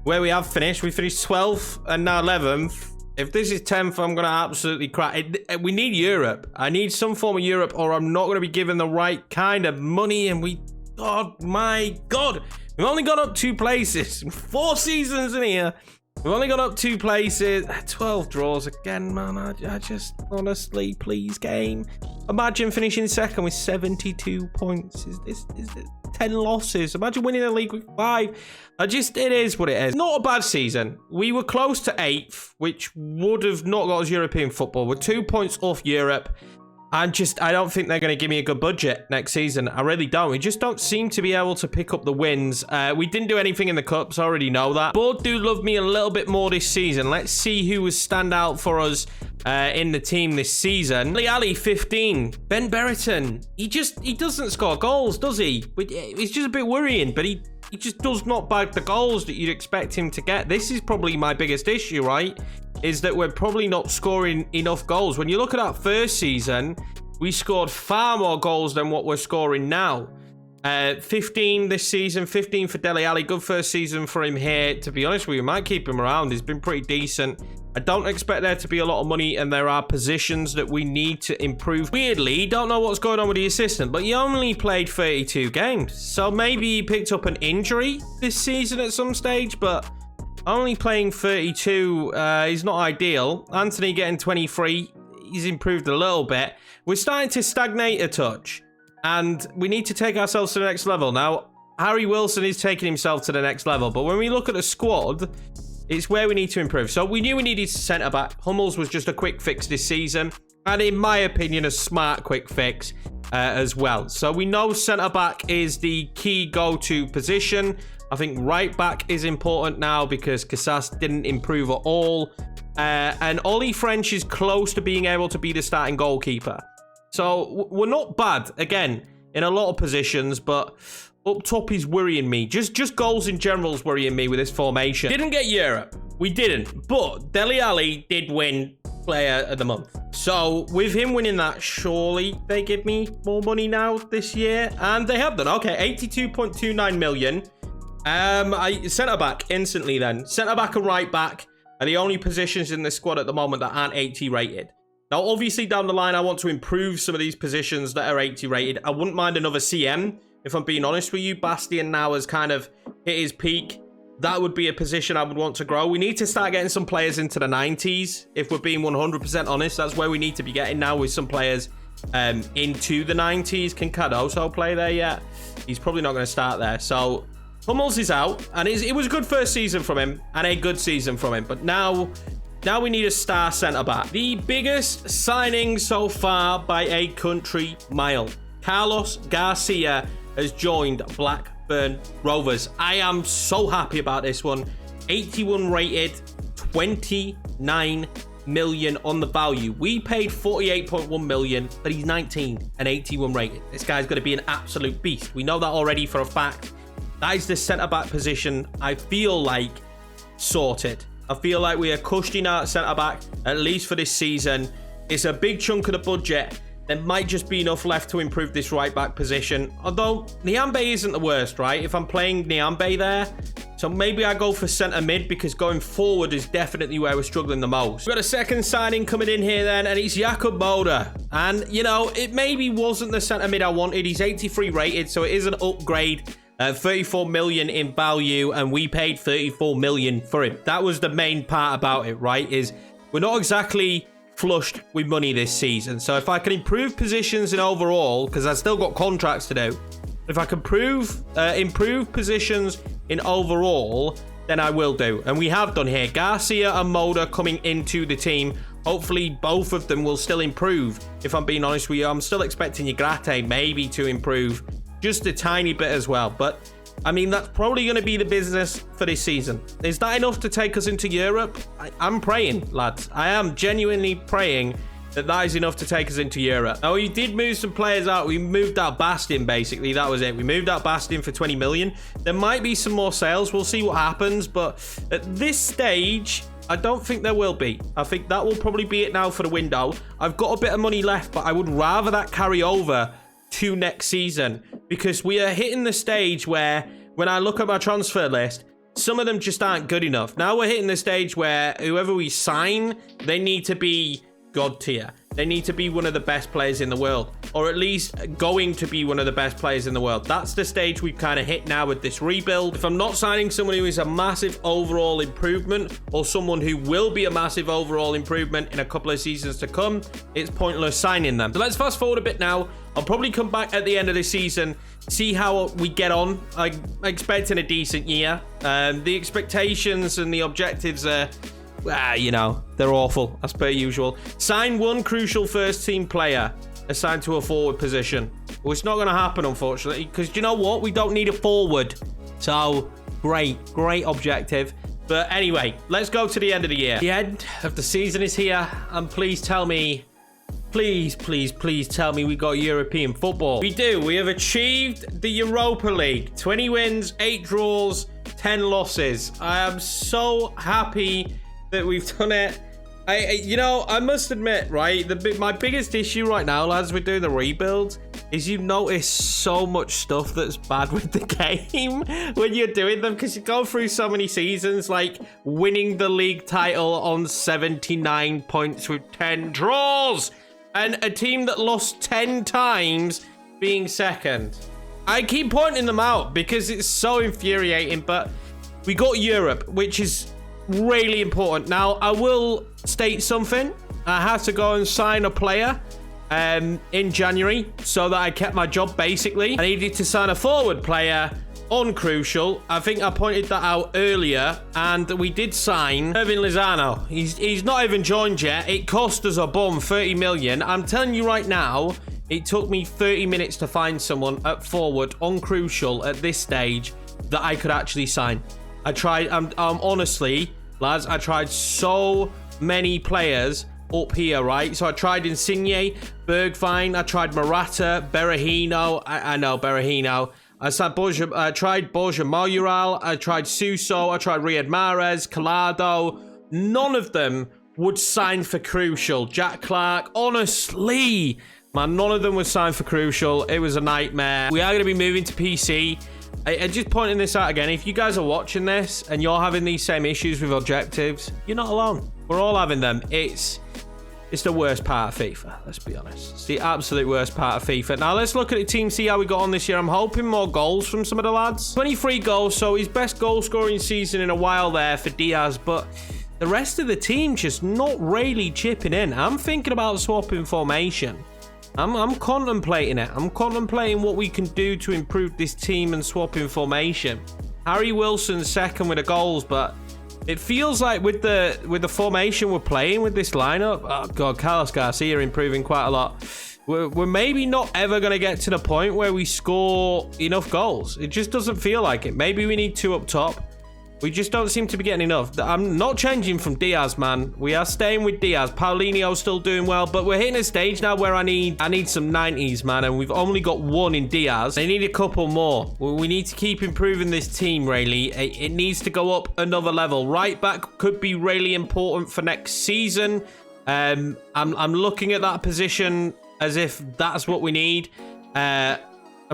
where we have finished? We finished 12th and now 11th. If this is 10th, I'm going to absolutely cry. We need Europe. I need some form of Europe, or I'm not going to be given the right kind of money. And oh my God, we've only gone up 2 places. 4 seasons in here. We've only gone up 2 places. 12 draws again, man. I just, honestly, please, game. Imagine finishing second with 72 points. Is this 10 losses? Imagine winning the league with 5. It is what it is. Not a bad season. We were close to 8th, which would have not got us European football. We're 2 points off Europe. I don't think they're going to give me a good budget next season. I really don't. We just don't seem to be able to pick up the wins. We didn't do anything in the Cups. I already know that. Board do love me a little bit more this season. Let's see who was stand out for us in the team this season. Dele Alli, 15. Ben Berriton. He doesn't score goals, does he? It's just a bit worrying, but he just does not bag the goals that you'd expect him to get. This is probably my biggest issue, right? Is that we're probably not scoring enough goals. When you look at that first season, we scored far more goals than what we're scoring now. 15 this season, 15 for Dele Alli. Good first season for him here. To be honest with you, we might keep him around. He's been pretty decent. I don't expect there to be a lot of money, and there are positions that we need to improve. Weirdly, don't know what's going on with the assistant, but he only played 32 games. So maybe he picked up an injury this season at some stage, but only playing 32 is not ideal. Anthony getting 23. He's improved a little bit. We're starting to stagnate a touch, and we need to take ourselves to the next level. Now, Harry Wilson is taking himself to the next level, but when we look at the squad, it's where we need to improve. So we knew we needed centre-back. Hummels was just a quick fix this season, and in my opinion, a smart quick fix as well. So we know centre-back is the key go-to position. I think right-back is important now because Casas didn't improve at all. And Ollie French is close to being able to be the starting goalkeeper. So we're not bad, again, in a lot of positions, but up top is worrying me. Just goals in general is worrying me with this formation. Didn't get Europe. We didn't. But Dele Alli did win Player of the Month. So with him winning that, surely they give me more money now this year. And they have done. Okay, 82.29 million. Centre-back instantly then. Centre-back and right-back are the only positions in the squad at the moment that aren't 80 rated. Now, obviously, down the line, I want to improve some of these positions that are 80 rated. I wouldn't mind another CM, if I'm being honest with you. Bastian now has kind of hit his peak. That would be a position I would want to grow. We need to start getting some players into the 90s. If we're being 100% honest, that's where we need to be getting now with some players into the 90s. Can Cardoso play there yet? He's probably not going to start there. So Hummels is out, and it was a good first season from him, and a good season from him. But now we need a star centre-back. The biggest signing so far by a country mile. Carlos Garcia has joined Blackburn Rovers. I am so happy about this one. 81 rated, 29 million on the value. We paid 48.1 million, but he's 19 and 81 rated. This guy's going to be an absolute beast. We know that already for a fact. That is the centre-back position, I feel like, sorted. I feel like we are cushioning out centre-back, at least for this season. It's a big chunk of the budget. There might just be enough left to improve this right-back position. Although, Niambe isn't the worst, right? If I'm playing Niambe there. So maybe I go for centre-mid, because going forward is definitely where we're struggling the most. We've got a second signing coming in here then, and it's Jakub Moder. And, you know, it maybe wasn't the centre-mid I wanted. He's 83 rated, so it is an upgrade. 34 million in value, and we paid 34 million for him. That was the main part about it, right? Is we're not exactly flushed with money this season. So if I can improve positions in overall, because I've still got contracts to do, if I can improve positions in overall, then I will do. And we have done here. Garcia and Moder coming into the team. Hopefully both of them will still improve. If I'm being honest with you, I'm still expecting Yagrate maybe to improve just a tiny bit as well. But I mean, that's probably going to be the business for this season. Is that enough to take us into Europe? I'm praying, lads. I am genuinely praying that is enough to take us into Europe. Now, we did move some players out. We moved out Bastin, basically. That was it. We moved out Bastin for 20 million. There might be some more sales. We'll see what happens. But at this stage, I don't think there will be. I think that will probably be it now for the window. I've got a bit of money left, but I would rather that carry over to next season, because we are hitting the stage where when I look at my transfer list, some of them just aren't good enough. Now we're hitting the stage where whoever we sign, they need to be God tier. They need to be one of the best players in the world, or at least going to be one of the best players in the world. That's the stage we've kind of hit now with this rebuild. If I'm not signing someone who is a massive overall improvement, or someone who will be a massive overall improvement in a couple of seasons to come, it's pointless signing them. So let's fast forward a bit now. I'll probably come back at the end of the season, see how we get on. I'm expecting a decent year. The expectations and the objectives are, you know, they're awful, as per usual. Sign one crucial first team player assigned to a forward position. Well, it's not going to happen, unfortunately, because you know what? We don't need a forward. So, great objective. But anyway, let's go to the end of the year. The end of the season is here, and please tell me, please tell me we got European football. We do. We have achieved the Europa League. 20 wins, 8 draws, 10 losses. I am so happy that we've done it. You know, I must admit, right, my biggest issue right now, lads, we're doing the rebuild, is you notice so much stuff that's bad with the game when you're doing them, because you go through so many seasons, like winning the league title on 79 points with 10 draws, and a team that lost 10 times being second. I keep pointing them out because it's so infuriating, but we got Europe, which is really important. Now, I will state something. I had to go and sign a player in January so that I kept my job, basically. I needed to sign a forward player on Crucial. I think I pointed that out earlier, and we did sign Irving Lozano. He's not even joined yet. It cost us a bomb 30 million. I'm telling you right now, it took me 30 minutes to find someone at forward on Crucial at this stage that I could actually sign. I tried, honestly, lads, I tried so many players up here, right? So I tried Insigne, Bergwijn, I tried Morata, Berahino, I know Berahino. I tried Borja Mayoral, I tried Suso, I tried Riyad Mahrez, Collado. None of them would sign for Crucial. Jack Clark, honestly, man, none of them would sign for Crucial. It was a nightmare. We are going to be moving to PC. I just pointing this out again. If you guys are watching this and you're having these same issues with objectives, you're not alone. We're all having them. It's the worst part of FIFA, let's be honest. It's the absolute worst part of FIFA. Now, let's look at the team, see how we got on this year. I'm hoping more goals from some of the lads. 23 goals, so his best goal-scoring season in a while there for Diaz, but the rest of the team just not really chipping in. I'm thinking about swapping formation. I'm contemplating it. I'm contemplating what we can do to improve this team and swap in formation. Harry Wilson second with the goals, but it feels like with the formation we're playing with this lineup, oh god, Carlos Garcia improving quite a lot. We're maybe not ever going to get to the point where we score enough goals. It just doesn't feel like it. Maybe we need 2 up top. We just don't seem to be getting enough. I'm not changing from Diaz, man. We are staying with Diaz. Paulinho's still doing well, but we're hitting a stage now where I need some 90s, man, and we've only got 1 in Diaz. I need a couple more. We need to keep improving this team, really. It needs to go up another level. Right back could be really important for next season. I'm looking at that position as if that's what we need. And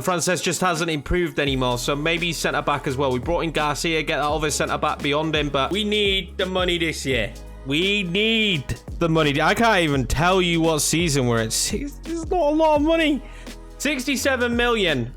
Frances just hasn't improved anymore, so maybe centre-back as well. We brought in Garcia, get that other centre-back beyond him, but we need the money this year. We need the money. I can't even tell you what season we're at. It's not a lot of money. 67 million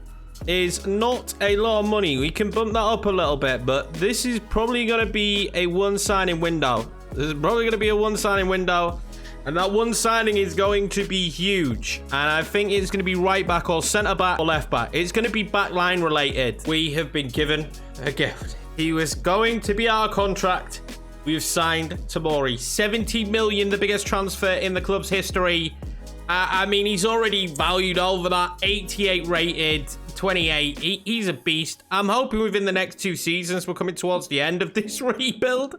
is not a lot of money. We can bump that up a little bit, but this is probably going to be a one-signing window. This is probably going to be a one-signing window. And that one signing is going to be huge. And I think it's going to be right back or centre back or left back. It's going to be back line related. We have been given a gift. He was going to be our contract. We've signed Tomori. 70 million, the biggest transfer in the club's history. I mean, he's already valued over that. 88 rated, 28. He's a beast. I'm hoping within the next 2 seasons, we're coming towards the end of this rebuild.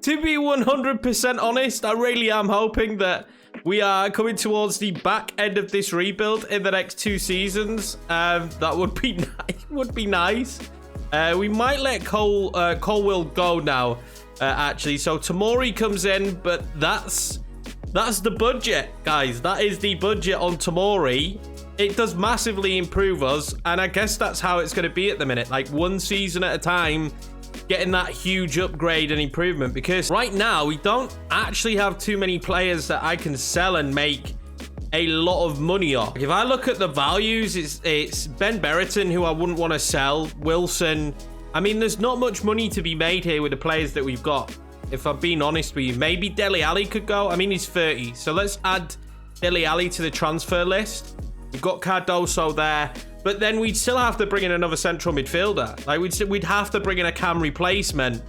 To be 100% honest, I really am hoping that we are coming towards the back end of this rebuild in the next 2 seasons. That would be nice. Would be nice. We might let Colwill go now, actually. So Tomori comes in, but that's the budget, guys. That is the budget on Tomori. It does massively improve us, and I guess that's how it's going to be at the minute. Like 1 season at a time, getting that huge upgrade and improvement. Because right now, we don't actually have too many players that I can sell and make a lot of money off. If I look at the values, it's Ben Berriton, who I wouldn't want to sell. Wilson. I mean, there's not much money to be made here with the players that we've got. If I'm being honest with you, maybe Dele Alli could go. I mean, he's 30, so let's add Dele Alli to the transfer list. We've got Cardoso there, but then we'd still have to bring in another central midfielder. Like we'd have to bring in a Cam replacement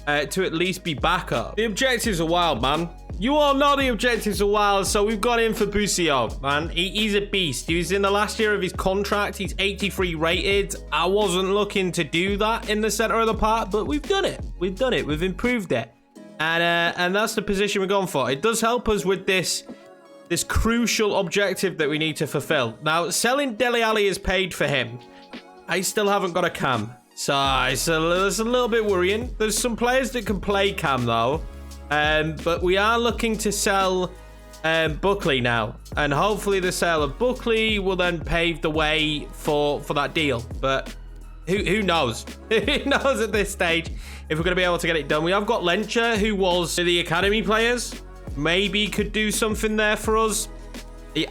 to at least be backup. The objectives are wild, man. You all know the objectives are wild, so we've got in for Busio, man. He's a beast. He was in the last year of his contract. He's 83 rated. I wasn't looking to do that in the center of the park, but we've done it. We've done it. We've improved it. And that's the position we're going for. It does help us with this crucial objective that we need to fulfill. Now, selling Dele Alli is paid for him. I still haven't got a Cam. So it's a little bit worrying. There's some players that can play Cam, though. But we are looking to sell Buckley now. And hopefully the sale of Buckley will then pave the way for that deal. But who knows? Who knows at this stage if we're going to be able to get it done. We have got Lencher, who was the academy players. Maybe could do something there for us.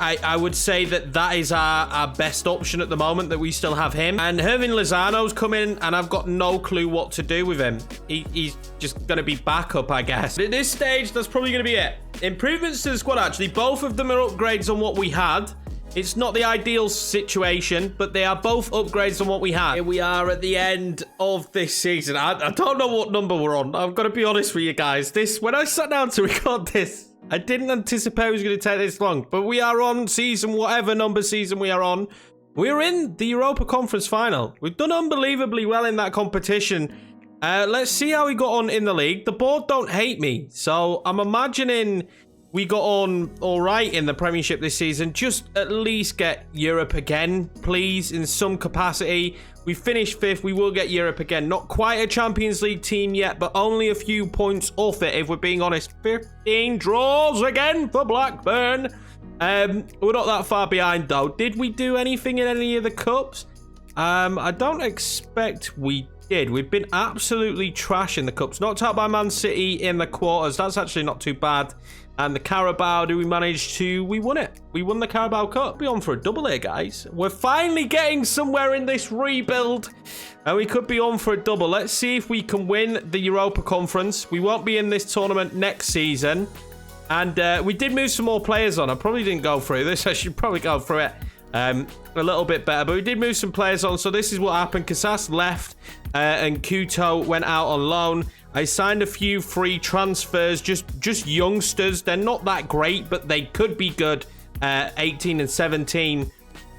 I would say that is our best option at the moment, that we still have him. And Hervin Lozano's come in, and I've got no clue what to do with him. He's just going to be backup, I guess. At this stage, that's probably going to be it. Improvements to the squad, actually. Both of them are upgrades on what we had. It's not the ideal situation, but they are both upgrades on what we had. Here we are at the end of this season. I don't know what number we're on. I've got to be honest with you guys. When I sat down to record this, I didn't anticipate it was going to take this long, but we are on season, whatever number season we are on. We're in the Europa Conference final. We've done unbelievably well in that competition. Let's see how we got on in the league. The board don't hate me, so I'm imagining we got on all right in the Premiership this season. Just at least get Europe again, please, in some capacity. We finished 5th. We will get Europe again. Not quite a Champions League team yet, but only a few points off it, if we're being honest. 15 draws again for Blackburn. We're not that far behind, though. Did we do anything in any of the cups? I don't expect we did. We've been absolutely trash in the cups. Knocked out by Man City in the quarters. That's actually not too bad. And the Carabao, we won it. We won the Carabao Cup. Be on for a double here, guys. We're finally getting somewhere in this rebuild. And we could be on for a double. Let's see if we can win the Europa Conference. We won't be in this tournament next season. And we did move some more players on. I probably didn't go through this. I should probably go through it. a little bit better. But we did move some players on. So this is what happened. Casas left and Kuto went out on loan. I signed a few free transfers, just youngsters. They're not that great, but they could be good. 18 and 17.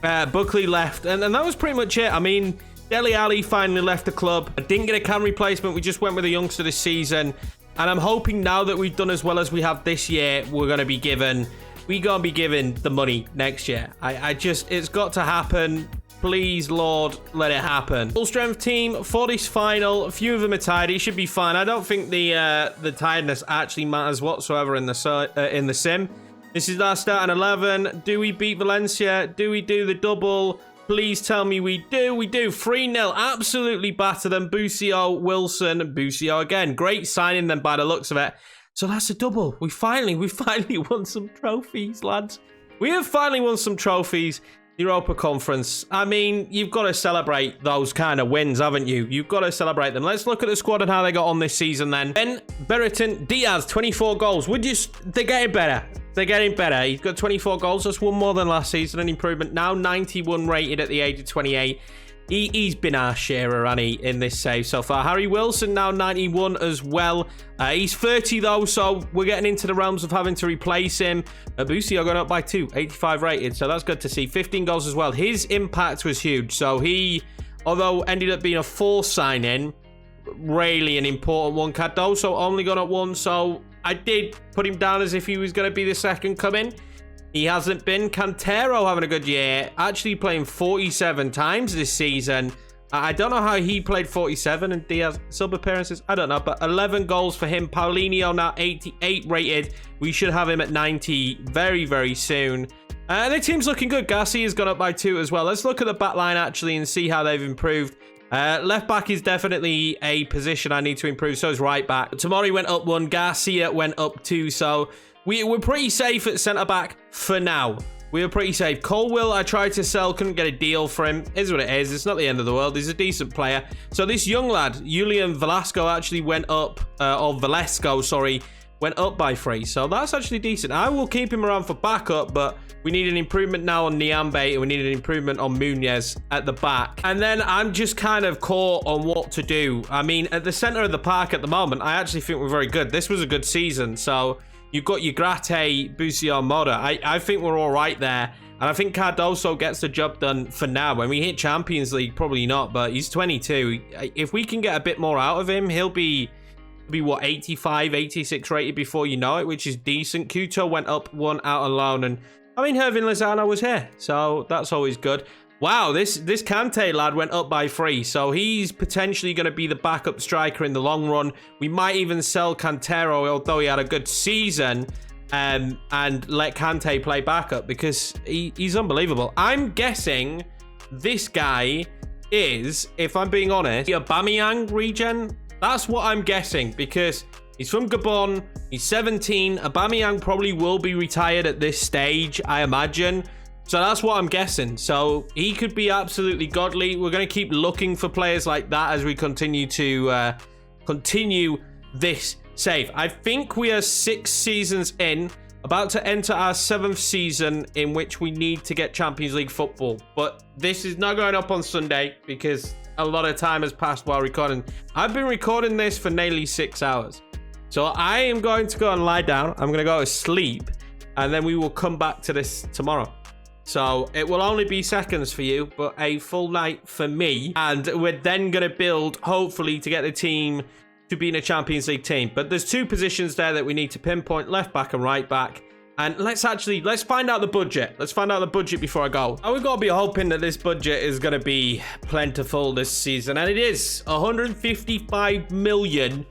Buckley left, and that was pretty much it. I mean, Dele Alli finally left the club. I didn't get a cam replacement. We just went with a youngster this season. And I'm hoping now that we've done as well as we have this year, we're going to be given the money next year. It's got to happen. Please, Lord, let it happen. Full strength team for this final. A few of them are tired. It should be fine. I don't think the tiredness actually matters whatsoever in the sim. This is our starting 11. Do we beat Valencia? Do we do the double? Please tell me we do. We do. 3-0. Absolutely batter them. Busio, Wilson, Busio again. Great signing them by the looks of it. So that's a double. We finally won some trophies, lads. We have finally won some trophies. Europa Conference. I mean, you've got to celebrate those kind of wins, haven't you? You've got to celebrate them. Let's look at the squad and how they got on this season then. Ben, Berriton, Diaz, 24 goals. They're getting better. They're getting better. He's got 24 goals. That's one more than last season. An improvement. Now 91 rated at the age of 28. He's been our sharer, hasn't he, in this save so far. Harry Wilson now 91 as well. He's 30 though, so we're getting into the realms of having to replace him. Busio going up by 2, 85 rated, so that's good to see. 15 goals as well. His impact was huge, so he, although ended up being a 4 signing, really an important one. Cardoso only gone up 1, so I did put him down as if he was going to be the second coming. He hasn't been. Cantero having a good year. Actually playing 47 times this season. I don't know how he played 47 and Diaz sub appearances. I don't know, but 11 goals for him. Paulinho now 88 rated. We should have him at 90 very, very soon. The team's looking good. Garcia has gone up by 2 as well. Let's look at the back line actually and see how they've improved. Left back is definitely a position I need to improve. So is right back. Tomori went up 1. Garcia went up 2. So we're pretty safe at centre back for now. We were pretty safe. Colwill, I tried to sell, couldn't get a deal for him. Is what it is. It's not the end of the world. He's a decent player. So this young lad, Julian Velasco, actually went up, or Velasco, sorry, went up by 3. So that's actually decent. I will keep him around for backup, but we need an improvement now on Niambe, and we need an improvement on Munez at the back. And then I'm just kind of caught on what to do. I mean, at the centre of the park at the moment, I actually think we're very good. This was a good season, so you've got your Grate, Busio, Moda. I think we're all right there. And I think Cardoso gets the job done for now. When we hit Champions League, probably not, but he's 22. If we can get a bit more out of him, he'll be what, 85, 86 rated before you know it, which is decent. Kuto went up 1 out on loan. And I mean, Hervin Lozano was here, so that's always good. Wow, this Kante lad went up by 3, so he's potentially going to be the backup striker in the long run. We might even sell Cantero, although he had a good season, and let Kante play backup because he's unbelievable. I'm guessing this guy is, if I'm being honest, the Aubameyang regen. That's what I'm guessing because he's from Gabon, he's 17. Aubameyang probably will be retired at this stage, I imagine. So that's what I'm guessing. So he could be absolutely godly. We're going to keep looking for players like that as we continue to continue this save. I think we are 6 seasons in, about to enter our 7th season in which we need to get Champions League football. But this is not going up on Sunday because a lot of time has passed while recording. I've been recording this for nearly 6 hours. So I am going to go and lie down. I'm going to go to sleep and then we will come back to this tomorrow. So it will only be seconds for you, but a full night for me. And we're then going to build, hopefully, to get the team to be in a Champions League team. But there's 2 positions there that we need to pinpoint, left back and right back. And let's find out the budget. Let's find out the budget before I go. And we've got to be hoping that this budget is going to be plentiful this season. And it is 155 million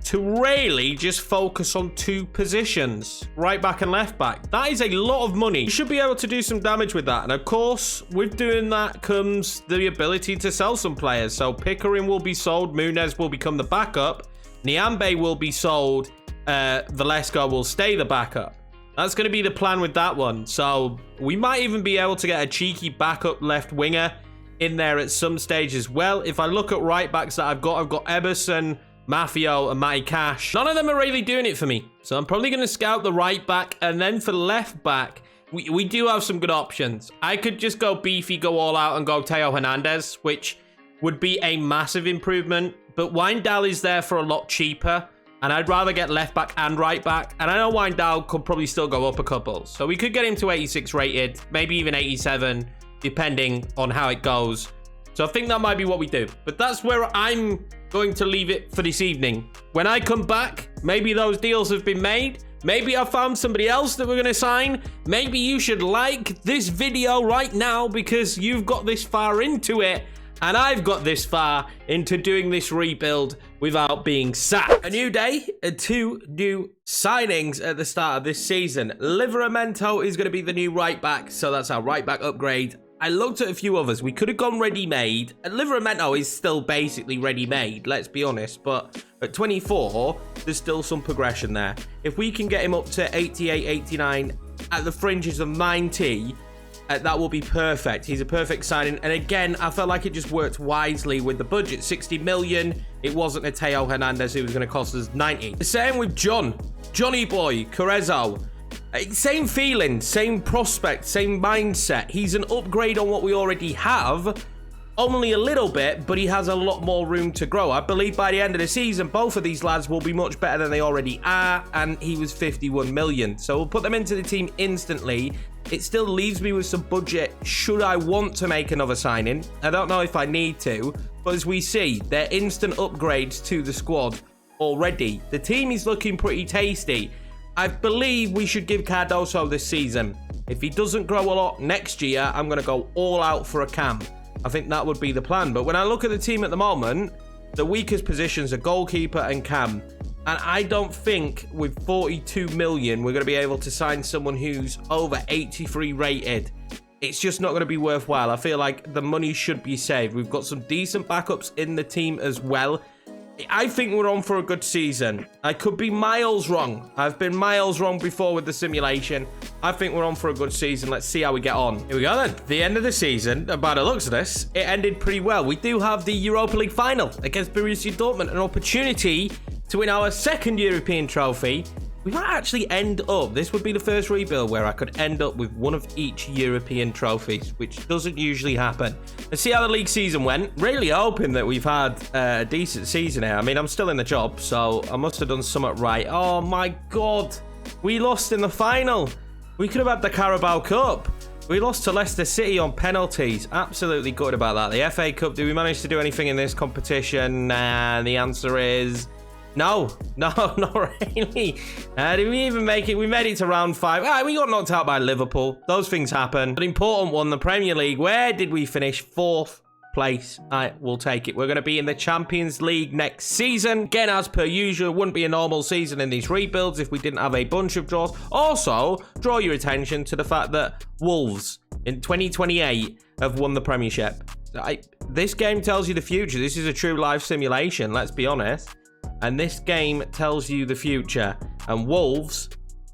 to really just focus on 2 positions, right back and left back. That is a lot of money. You should be able to do some damage with that. And of course, with doing that comes the ability to sell some players. So Pickering will be sold. Munez will become the backup. Niambe will be sold. Velasco will stay the backup. That's going to be the plan with that one. So we might even be able to get a cheeky backup left winger in there at some stage as well. If I look at right backs that I've got Eberson, Mafio, and Matty Cash. None of them are really doing it for me. So I'm probably going to scout the right back. And then for left back, we do have some good options. I could just go beefy, go all out, and go Theo Hernandez, which would be a massive improvement. But Wijndal is there for a lot cheaper, and I'd rather get left back and right back. And I know Wijndal could probably still go up a couple. So we could get him to 86 rated, maybe even 87, depending on how it goes. So I think that might be what we do. But that's where I'm going to leave it for this evening. When I come back, maybe those deals have been made. Maybe I found somebody else that we're going to sign. Maybe you should like this video right now because you've got this far into it. And I've got this far into doing this rebuild without being sacked. A new day, 2 new signings at the start of this season. Livramento is going to be the new right back, so that's our right back upgrade. I looked at a few others. We could have gone ready-made. And Livramento is still basically ready-made, let's be honest. But at 24, there's still some progression there. If we can get him up to 88, 89, at the fringes of 90... that will be perfect. He's a perfect signing. And again, I felt like it just worked wisely with the budget. 60 million. It wasn't a Theo Hernandez who was going to cost us 90. The same with Johnny Boy, Carezzo. Same feeling, same prospect, same mindset. He's an upgrade on what we already have. Only a little bit, but he has a lot more room to grow. I believe by the end of the season, both of these lads will be much better than they already are, and he was 51 million. So we'll put them into the team instantly. It still leaves me with some budget should I want to make another signing. I don't know if I need to, but as we see, they're instant upgrades to the squad already. The team is looking pretty tasty. I believe we should give Cardoso this season. If he doesn't grow a lot next year, I'm going to go all out for a cam. I think that would be the plan. But when I look at the team at the moment, the weakest positions are goalkeeper and cam. And I don't think with 42 million, we're going to be able to sign someone who's over 83 rated. It's just not going to be worthwhile. I feel like the money should be saved. We've got some decent backups in the team as well. I think we're on for a good season. I could be miles wrong. I've been miles wrong before with the simulation. I think we're on for a good season. Let's see how we get on. Here we go then. The end of the season, by the looks of this, it ended pretty well. We do have the Europa League final against Borussia Dortmund, an opportunity to win our second European trophy. We might actually end up, this would be the first rebuild where I could end up with one of each European trophies, which doesn't usually happen. Let's see how the league season went. Really hoping that we've had a decent season here. I mean, I'm still in the job, so I must have done something right. Oh my God, we lost in the final. We could have had the Carabao Cup. We lost to Leicester City on penalties. Absolutely good about that. The FA Cup, did we manage to do anything in this competition? Nah, the answer is... No, not really. Did we even make it? We made it to round 5. We got knocked out by Liverpool. Those things happen. But important one, the Premier League. Where did we finish? 4th place. I will take it. We're going to be in the Champions League next season. Again, as per usual, it wouldn't be a normal season in these rebuilds if we didn't have a bunch of draws. Also, draw your attention to the fact that Wolves in 2028 have won the Premiership. This game tells you the future. This is a true live simulation, let's be honest. And this game tells you the future. And Wolves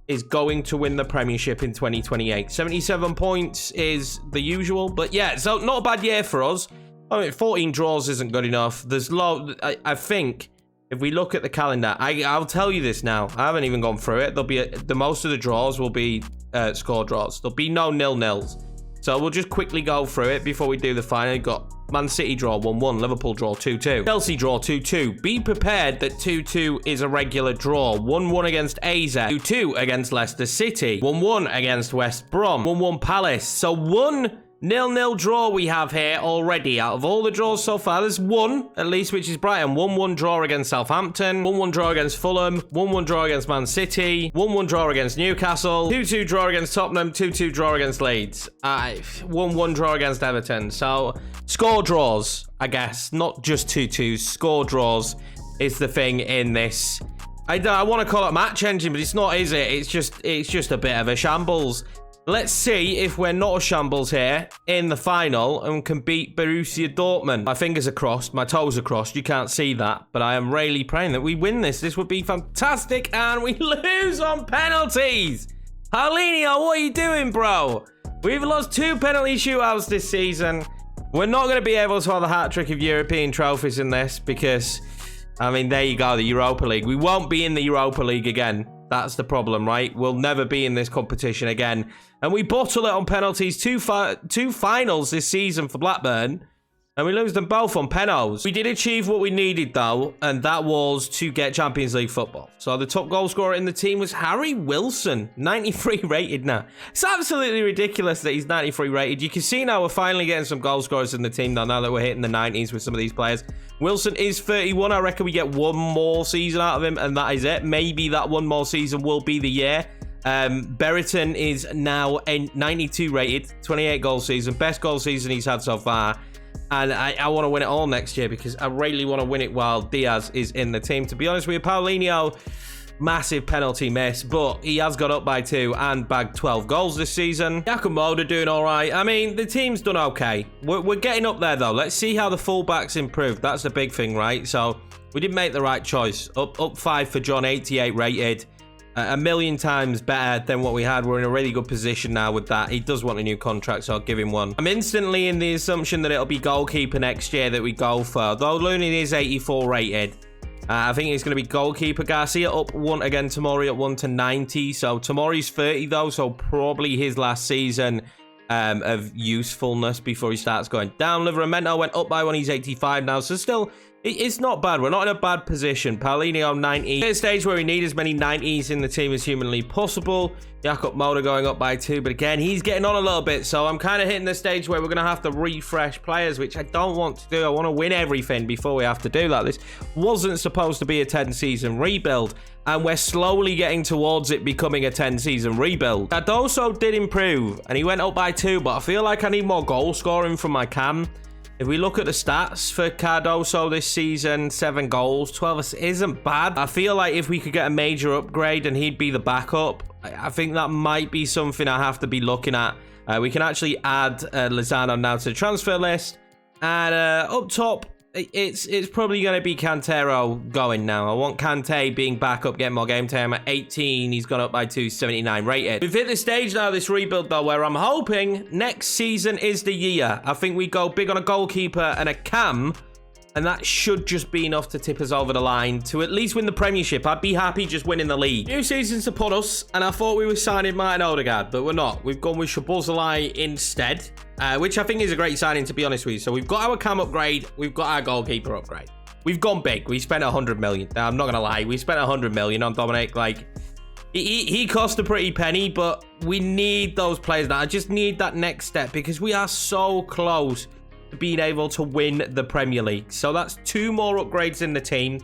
is going to win the Premiership in 2028. 77 points is the usual. But yeah, so not a bad year for us. I mean, 14 draws isn't good enough. There's I think if we look at the calendar, I'll tell you this now. I haven't even gone through it. There'll be the most of the draws will be score draws. There'll be no 0-0s. So we'll just quickly go through it before we do the final. You've got Man City draw 1-1, Liverpool draw 2-2, Chelsea draw 2-2. Be prepared that 2-2 is a regular draw. 1-1 against AZ, 2-2 against Leicester City, 1-1 against West Brom, 1-1 Palace. So 1-0 draw we have here already. Out of all the draws so far, there's one at least, which is Brighton. 1-1 draw against Southampton, 1-1 draw against Fulham, 1-1 draw against Man City, 1-1 draw against Newcastle, 2-2 draw against Tottenham, 2-2 draw against Leeds, 1-1 draw against Everton. So score draws, I guess, not just 2-2s. Score draws is the thing in this. I want to call it match engine, but it's not, is it? It's just a bit of a shambles. Let's see if we're not a shambles here in the final and can beat Borussia Dortmund. My fingers are crossed. My toes are crossed. You can't see that, but I am really praying that we win this. This would be fantastic, and we lose on penalties. Paulinho, what are you doing, bro? We've lost 2 penalty shootouts this season. We're not going to be able to have the hat-trick of European trophies in this because, I mean, there you go, the Europa League. We won't be in the Europa League again. That's the problem, right? We'll never be in this competition again. And we bottle it on penalties. Two finals this season for Blackburn. And we lose them both on penalties. We did achieve what we needed, though, and that was to get Champions League football. So the top goal scorer in the team was Harry Wilson, 93 rated now. It's absolutely ridiculous that he's 93 rated. You can see now we're finally getting some goal scorers in the team, though, now that we're hitting the 90s with some of these players. Wilson is 31. I reckon we get one more season out of him, and that is it. Maybe that one more season will be the year. Berriton is now a 92 rated, 28 goal season. Best goal season he's had so far. And I want to win it all next year because I really want to win it while Diaz is in the team. To be honest with you, Paulinho, massive penalty miss, but he has got up by 2 and bagged 12 goals this season. Yorkiemann doing all right. I mean, the team's done okay. We're getting up there, though. Let's see how the fullbacks improve. That's the big thing, right? So we did make the right choice. Up 5 for John, 88 rated. A million times better than what we had. We're in a really good position now with that. He does want a new contract, so I'll give him one. I'm instantly in the assumption that it'll be goalkeeper next year that we go for. Though Looney is 84 rated. I think it's going to be goalkeeper. Garcia up 1 again. Tomori at 1 to 90. So Tomori's 30 though, so probably his last season of usefulness before he starts going down. Livramento went up by 1. He's 85 now, so still... It's not bad. We're not in a bad position. Paulinho 90. At a stage where we need as many 90s in the team as humanly possible. Jakob Moda going up by 2. But again, he's getting on a little bit. So I'm kind of hitting the stage where we're going to have to refresh players, which I don't want to do. I want to win everything before we have to do that. This wasn't supposed to be a 10-season rebuild. And we're slowly getting towards it becoming a 10-season rebuild. Cardoso did improve. And he went up by 2. But I feel like I need more goal scoring from my cam. If we look at the stats for Cardoso this season, 7 goals, 12 isn't bad. I feel like if we could get a major upgrade and he'd be the backup, I think that might be something I have to be looking at. We can actually add Lozano now to the transfer list. And up top, it's probably going to be Cantero going now. I want Kante being back up, getting more game time. At 18, he's gone up by 2, 79 rated. We've hit the stage now, this rebuild, though, where I'm hoping next season is the year. I think we go big on a goalkeeper and a cam, and that should just be enough to tip us over the line to at least win the Premiership. I'd be happy just winning the league. New season's upon us, and I thought we were signing Martin Odegaard, but we're not. We've gone with Szoboszlai instead, which I think is a great signing, to be honest with you. So we've got our cam upgrade, we've got our goalkeeper upgrade. We've gone big. We spent 100 million. Now, I'm not going to lie. We spent 100 million on Dominic. Like, he cost a pretty penny, but we need those players now. I just need that next step because we are so close being able to win the Premier League. So that's 2 more upgrades in the team.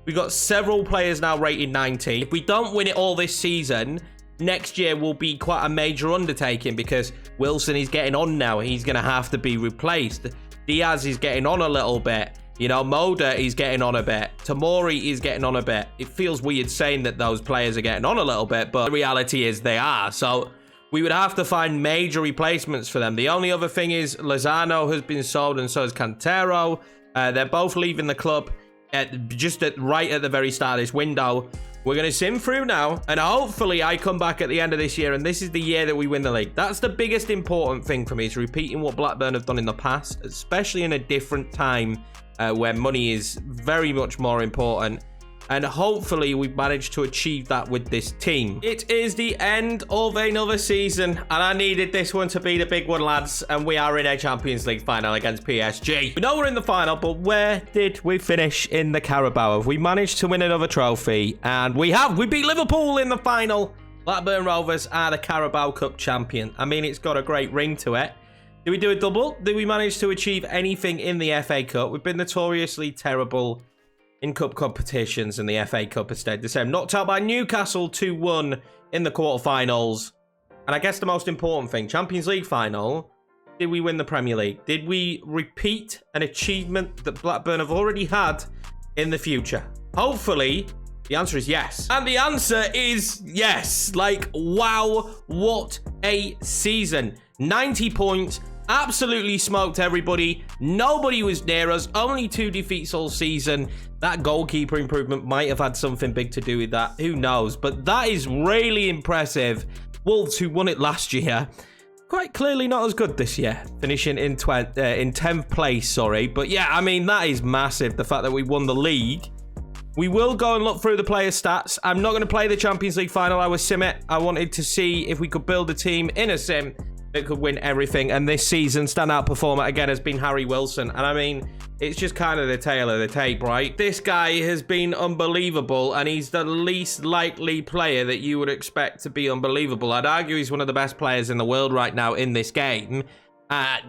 We've got several players now rated 90. If we don't win it all this season, next year will be quite a major undertaking because Wilson is getting on now. He's going to have to be replaced. Diaz is getting on a little bit. You know, Moda is getting on a bit. Tomori is getting on a bit. It feels weird saying that those players are getting on a little bit, but the reality is they are. So we would have to find major replacements for them. The only other thing is Lozano has been sold and so is Cantero. They're both leaving the club right at the very start of this window. We're going to sim through now, and hopefully I come back at the end of this year, and this is the year that we win the league. That's the biggest important thing for me, is repeating what Blackburn have done in the past, especially in a different time where money is very much more important. And hopefully we've managed to achieve that with this team. It is the end of another season, and I needed this one to be the big one, lads. And we are in a Champions League final against PSG. We know we're in the final, but where did we finish in the Carabao? Have we managed to win another trophy? And we have. We beat Liverpool in the final. Blackburn Rovers are the Carabao Cup champion. I mean, it's got a great ring to it. Did we do a double? Did we manage to achieve anything in the FA Cup? We've been notoriously terrible in cup competitions, and the FA Cup has stayed the same. Knocked out by Newcastle 2-1 in the quarterfinals. And I guess the most important thing, Champions League final, did we win the Premier League? Did we repeat an achievement that Blackburn have already had in the future? Hopefully, the answer is yes. And the answer is yes. Like, wow, what a season. 90 points. Absolutely smoked everybody. Nobody was near us. Only 2 defeats all season. That goalkeeper improvement might have had something big to do with that. Who knows? But that is really impressive. Wolves, who won it last year, quite clearly not as good this year. Finishing in 10th place, sorry. But yeah, I mean, that is massive. The fact that we won the league We will go and look through the player stats. I'm not going to play the Champions League final. I was sim it. I wanted to see if we could build a team in a sim that could win everything. And this season, standout performer again has been Harry Wilson. And I mean, it's just kind of the tail of the tape, right? This guy has been unbelievable, and he's the least likely player that you would expect to be unbelievable. I'd argue he's one of the best players in the world right now in this game.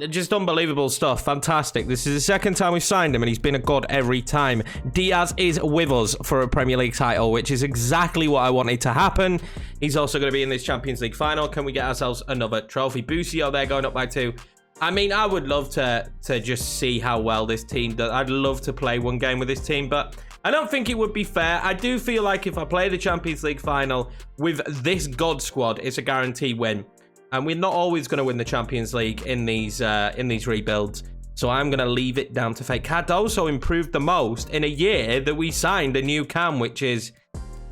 Just unbelievable stuff. Fantastic. This is the second time we've signed him, and he's been a god every time. Diaz is with us for a Premier League title, which is exactly what I wanted to happen. He's also going to be in this Champions League final. Can we get ourselves another trophy? Busio there going up by 2. I mean, I would love to just see how well this team does. I'd love to play one game with this team, but I don't think it would be fair. I do feel like if I play the Champions League final with this god squad, it's a guaranteed win. And we're not always going to win the Champions League in these rebuilds. So I'm going to leave it down to fate. Cardoso improved the most in a year that we signed a new cam, which is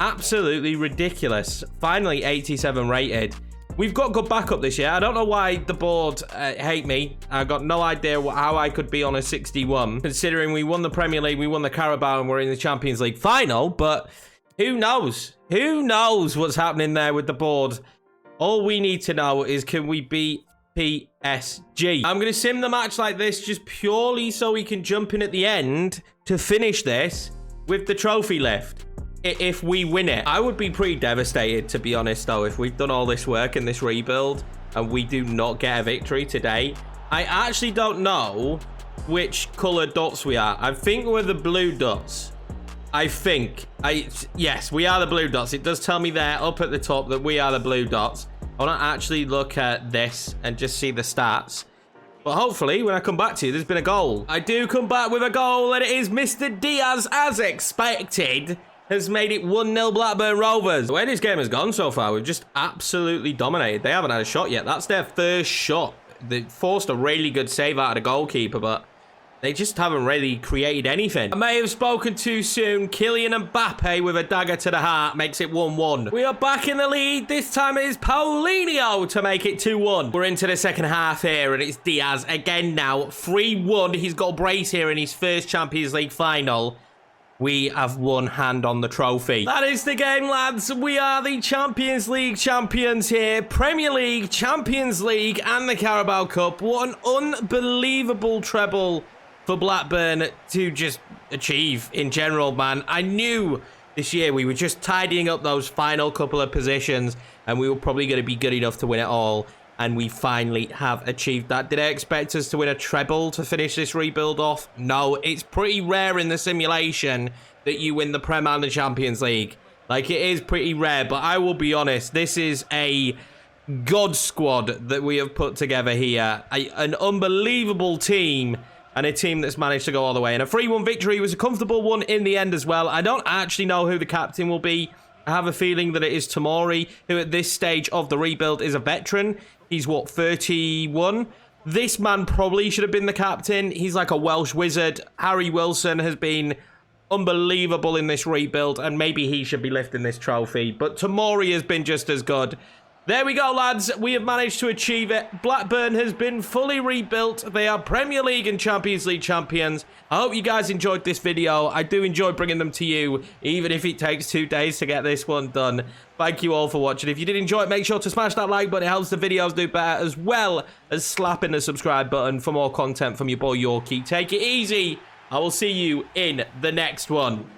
absolutely ridiculous. Finally, 87 rated. We've got good backup this year. I don't know why the board hate me. I've got no idea how I could be on a 61, considering we won the Premier League, we won the Carabao, and we're in the Champions League final. But who knows? Who knows what's happening there with the board? All we need to know is, can we beat PSG? I'm going to sim the match like this just purely so we can jump in at the end to finish this with the trophy lift. If we win it, I would be pretty devastated, to be honest, though, if we've done all this work in this rebuild and we do not get a victory today. I actually don't know which color dots we are. I think we're the blue dots. Yes, we are the blue dots. It does tell me there up at the top that we are the blue dots. I want to actually look at this and just see the stats. But hopefully, when I come back to you, there's been a goal. I do come back with a goal, and it is Mr. Diaz, as expected, has made it 1-0 Blackburn Rovers. The way this game has gone so far, we've just absolutely dominated. They haven't had a shot yet. That's their first shot. They forced a really good save out of the goalkeeper, but they just haven't really created anything. I may have spoken too soon. Kylian Mbappe with a dagger to the heart makes it 1-1. We are back in the lead. This time it is Paulinho to make it 2-1. We're into the second half here, and it's Diaz again now. 3-1. He's got a brace here in his first Champions League final. We have one hand on the trophy. That is the game, lads. We are the Champions League champions here. Premier League, Champions League, and the Carabao Cup. What an unbelievable treble for Blackburn to just achieve in general, man. I knew this year we were just tidying up those final couple of positions, and we were probably going to be good enough to win it all. And we finally have achieved that. Did I expect us to win a treble to finish this rebuild off? No, it's pretty rare in the simulation that you win the Prem and the Champions League. Like, it is pretty rare, but I will be honest, this is a god squad that we have put together here. An unbelievable team, and a team that's managed to go all the way. And a 3-1 victory was a comfortable one in the end as well. I don't actually know who the captain will be. I have a feeling that it is Tomori, who at this stage of the rebuild is a veteran. He's, what, 31? This man probably should have been the captain. He's like a Welsh wizard. Harry Wilson has been unbelievable in this rebuild, and maybe he should be lifting this trophy. But Tomori has been just as good. There we go, lads. We have managed to achieve it. Blackburn has been fully rebuilt. They are Premier League and Champions League champions. I hope you guys enjoyed this video. I do enjoy bringing them to you, even if it takes 2 days to get this one done. Thank you all for watching. If you did enjoy it, make sure to smash that like button. It helps the videos do better, as well as slapping the subscribe button for more content from your boy Yorkie. Take it easy. I will see you in the next one.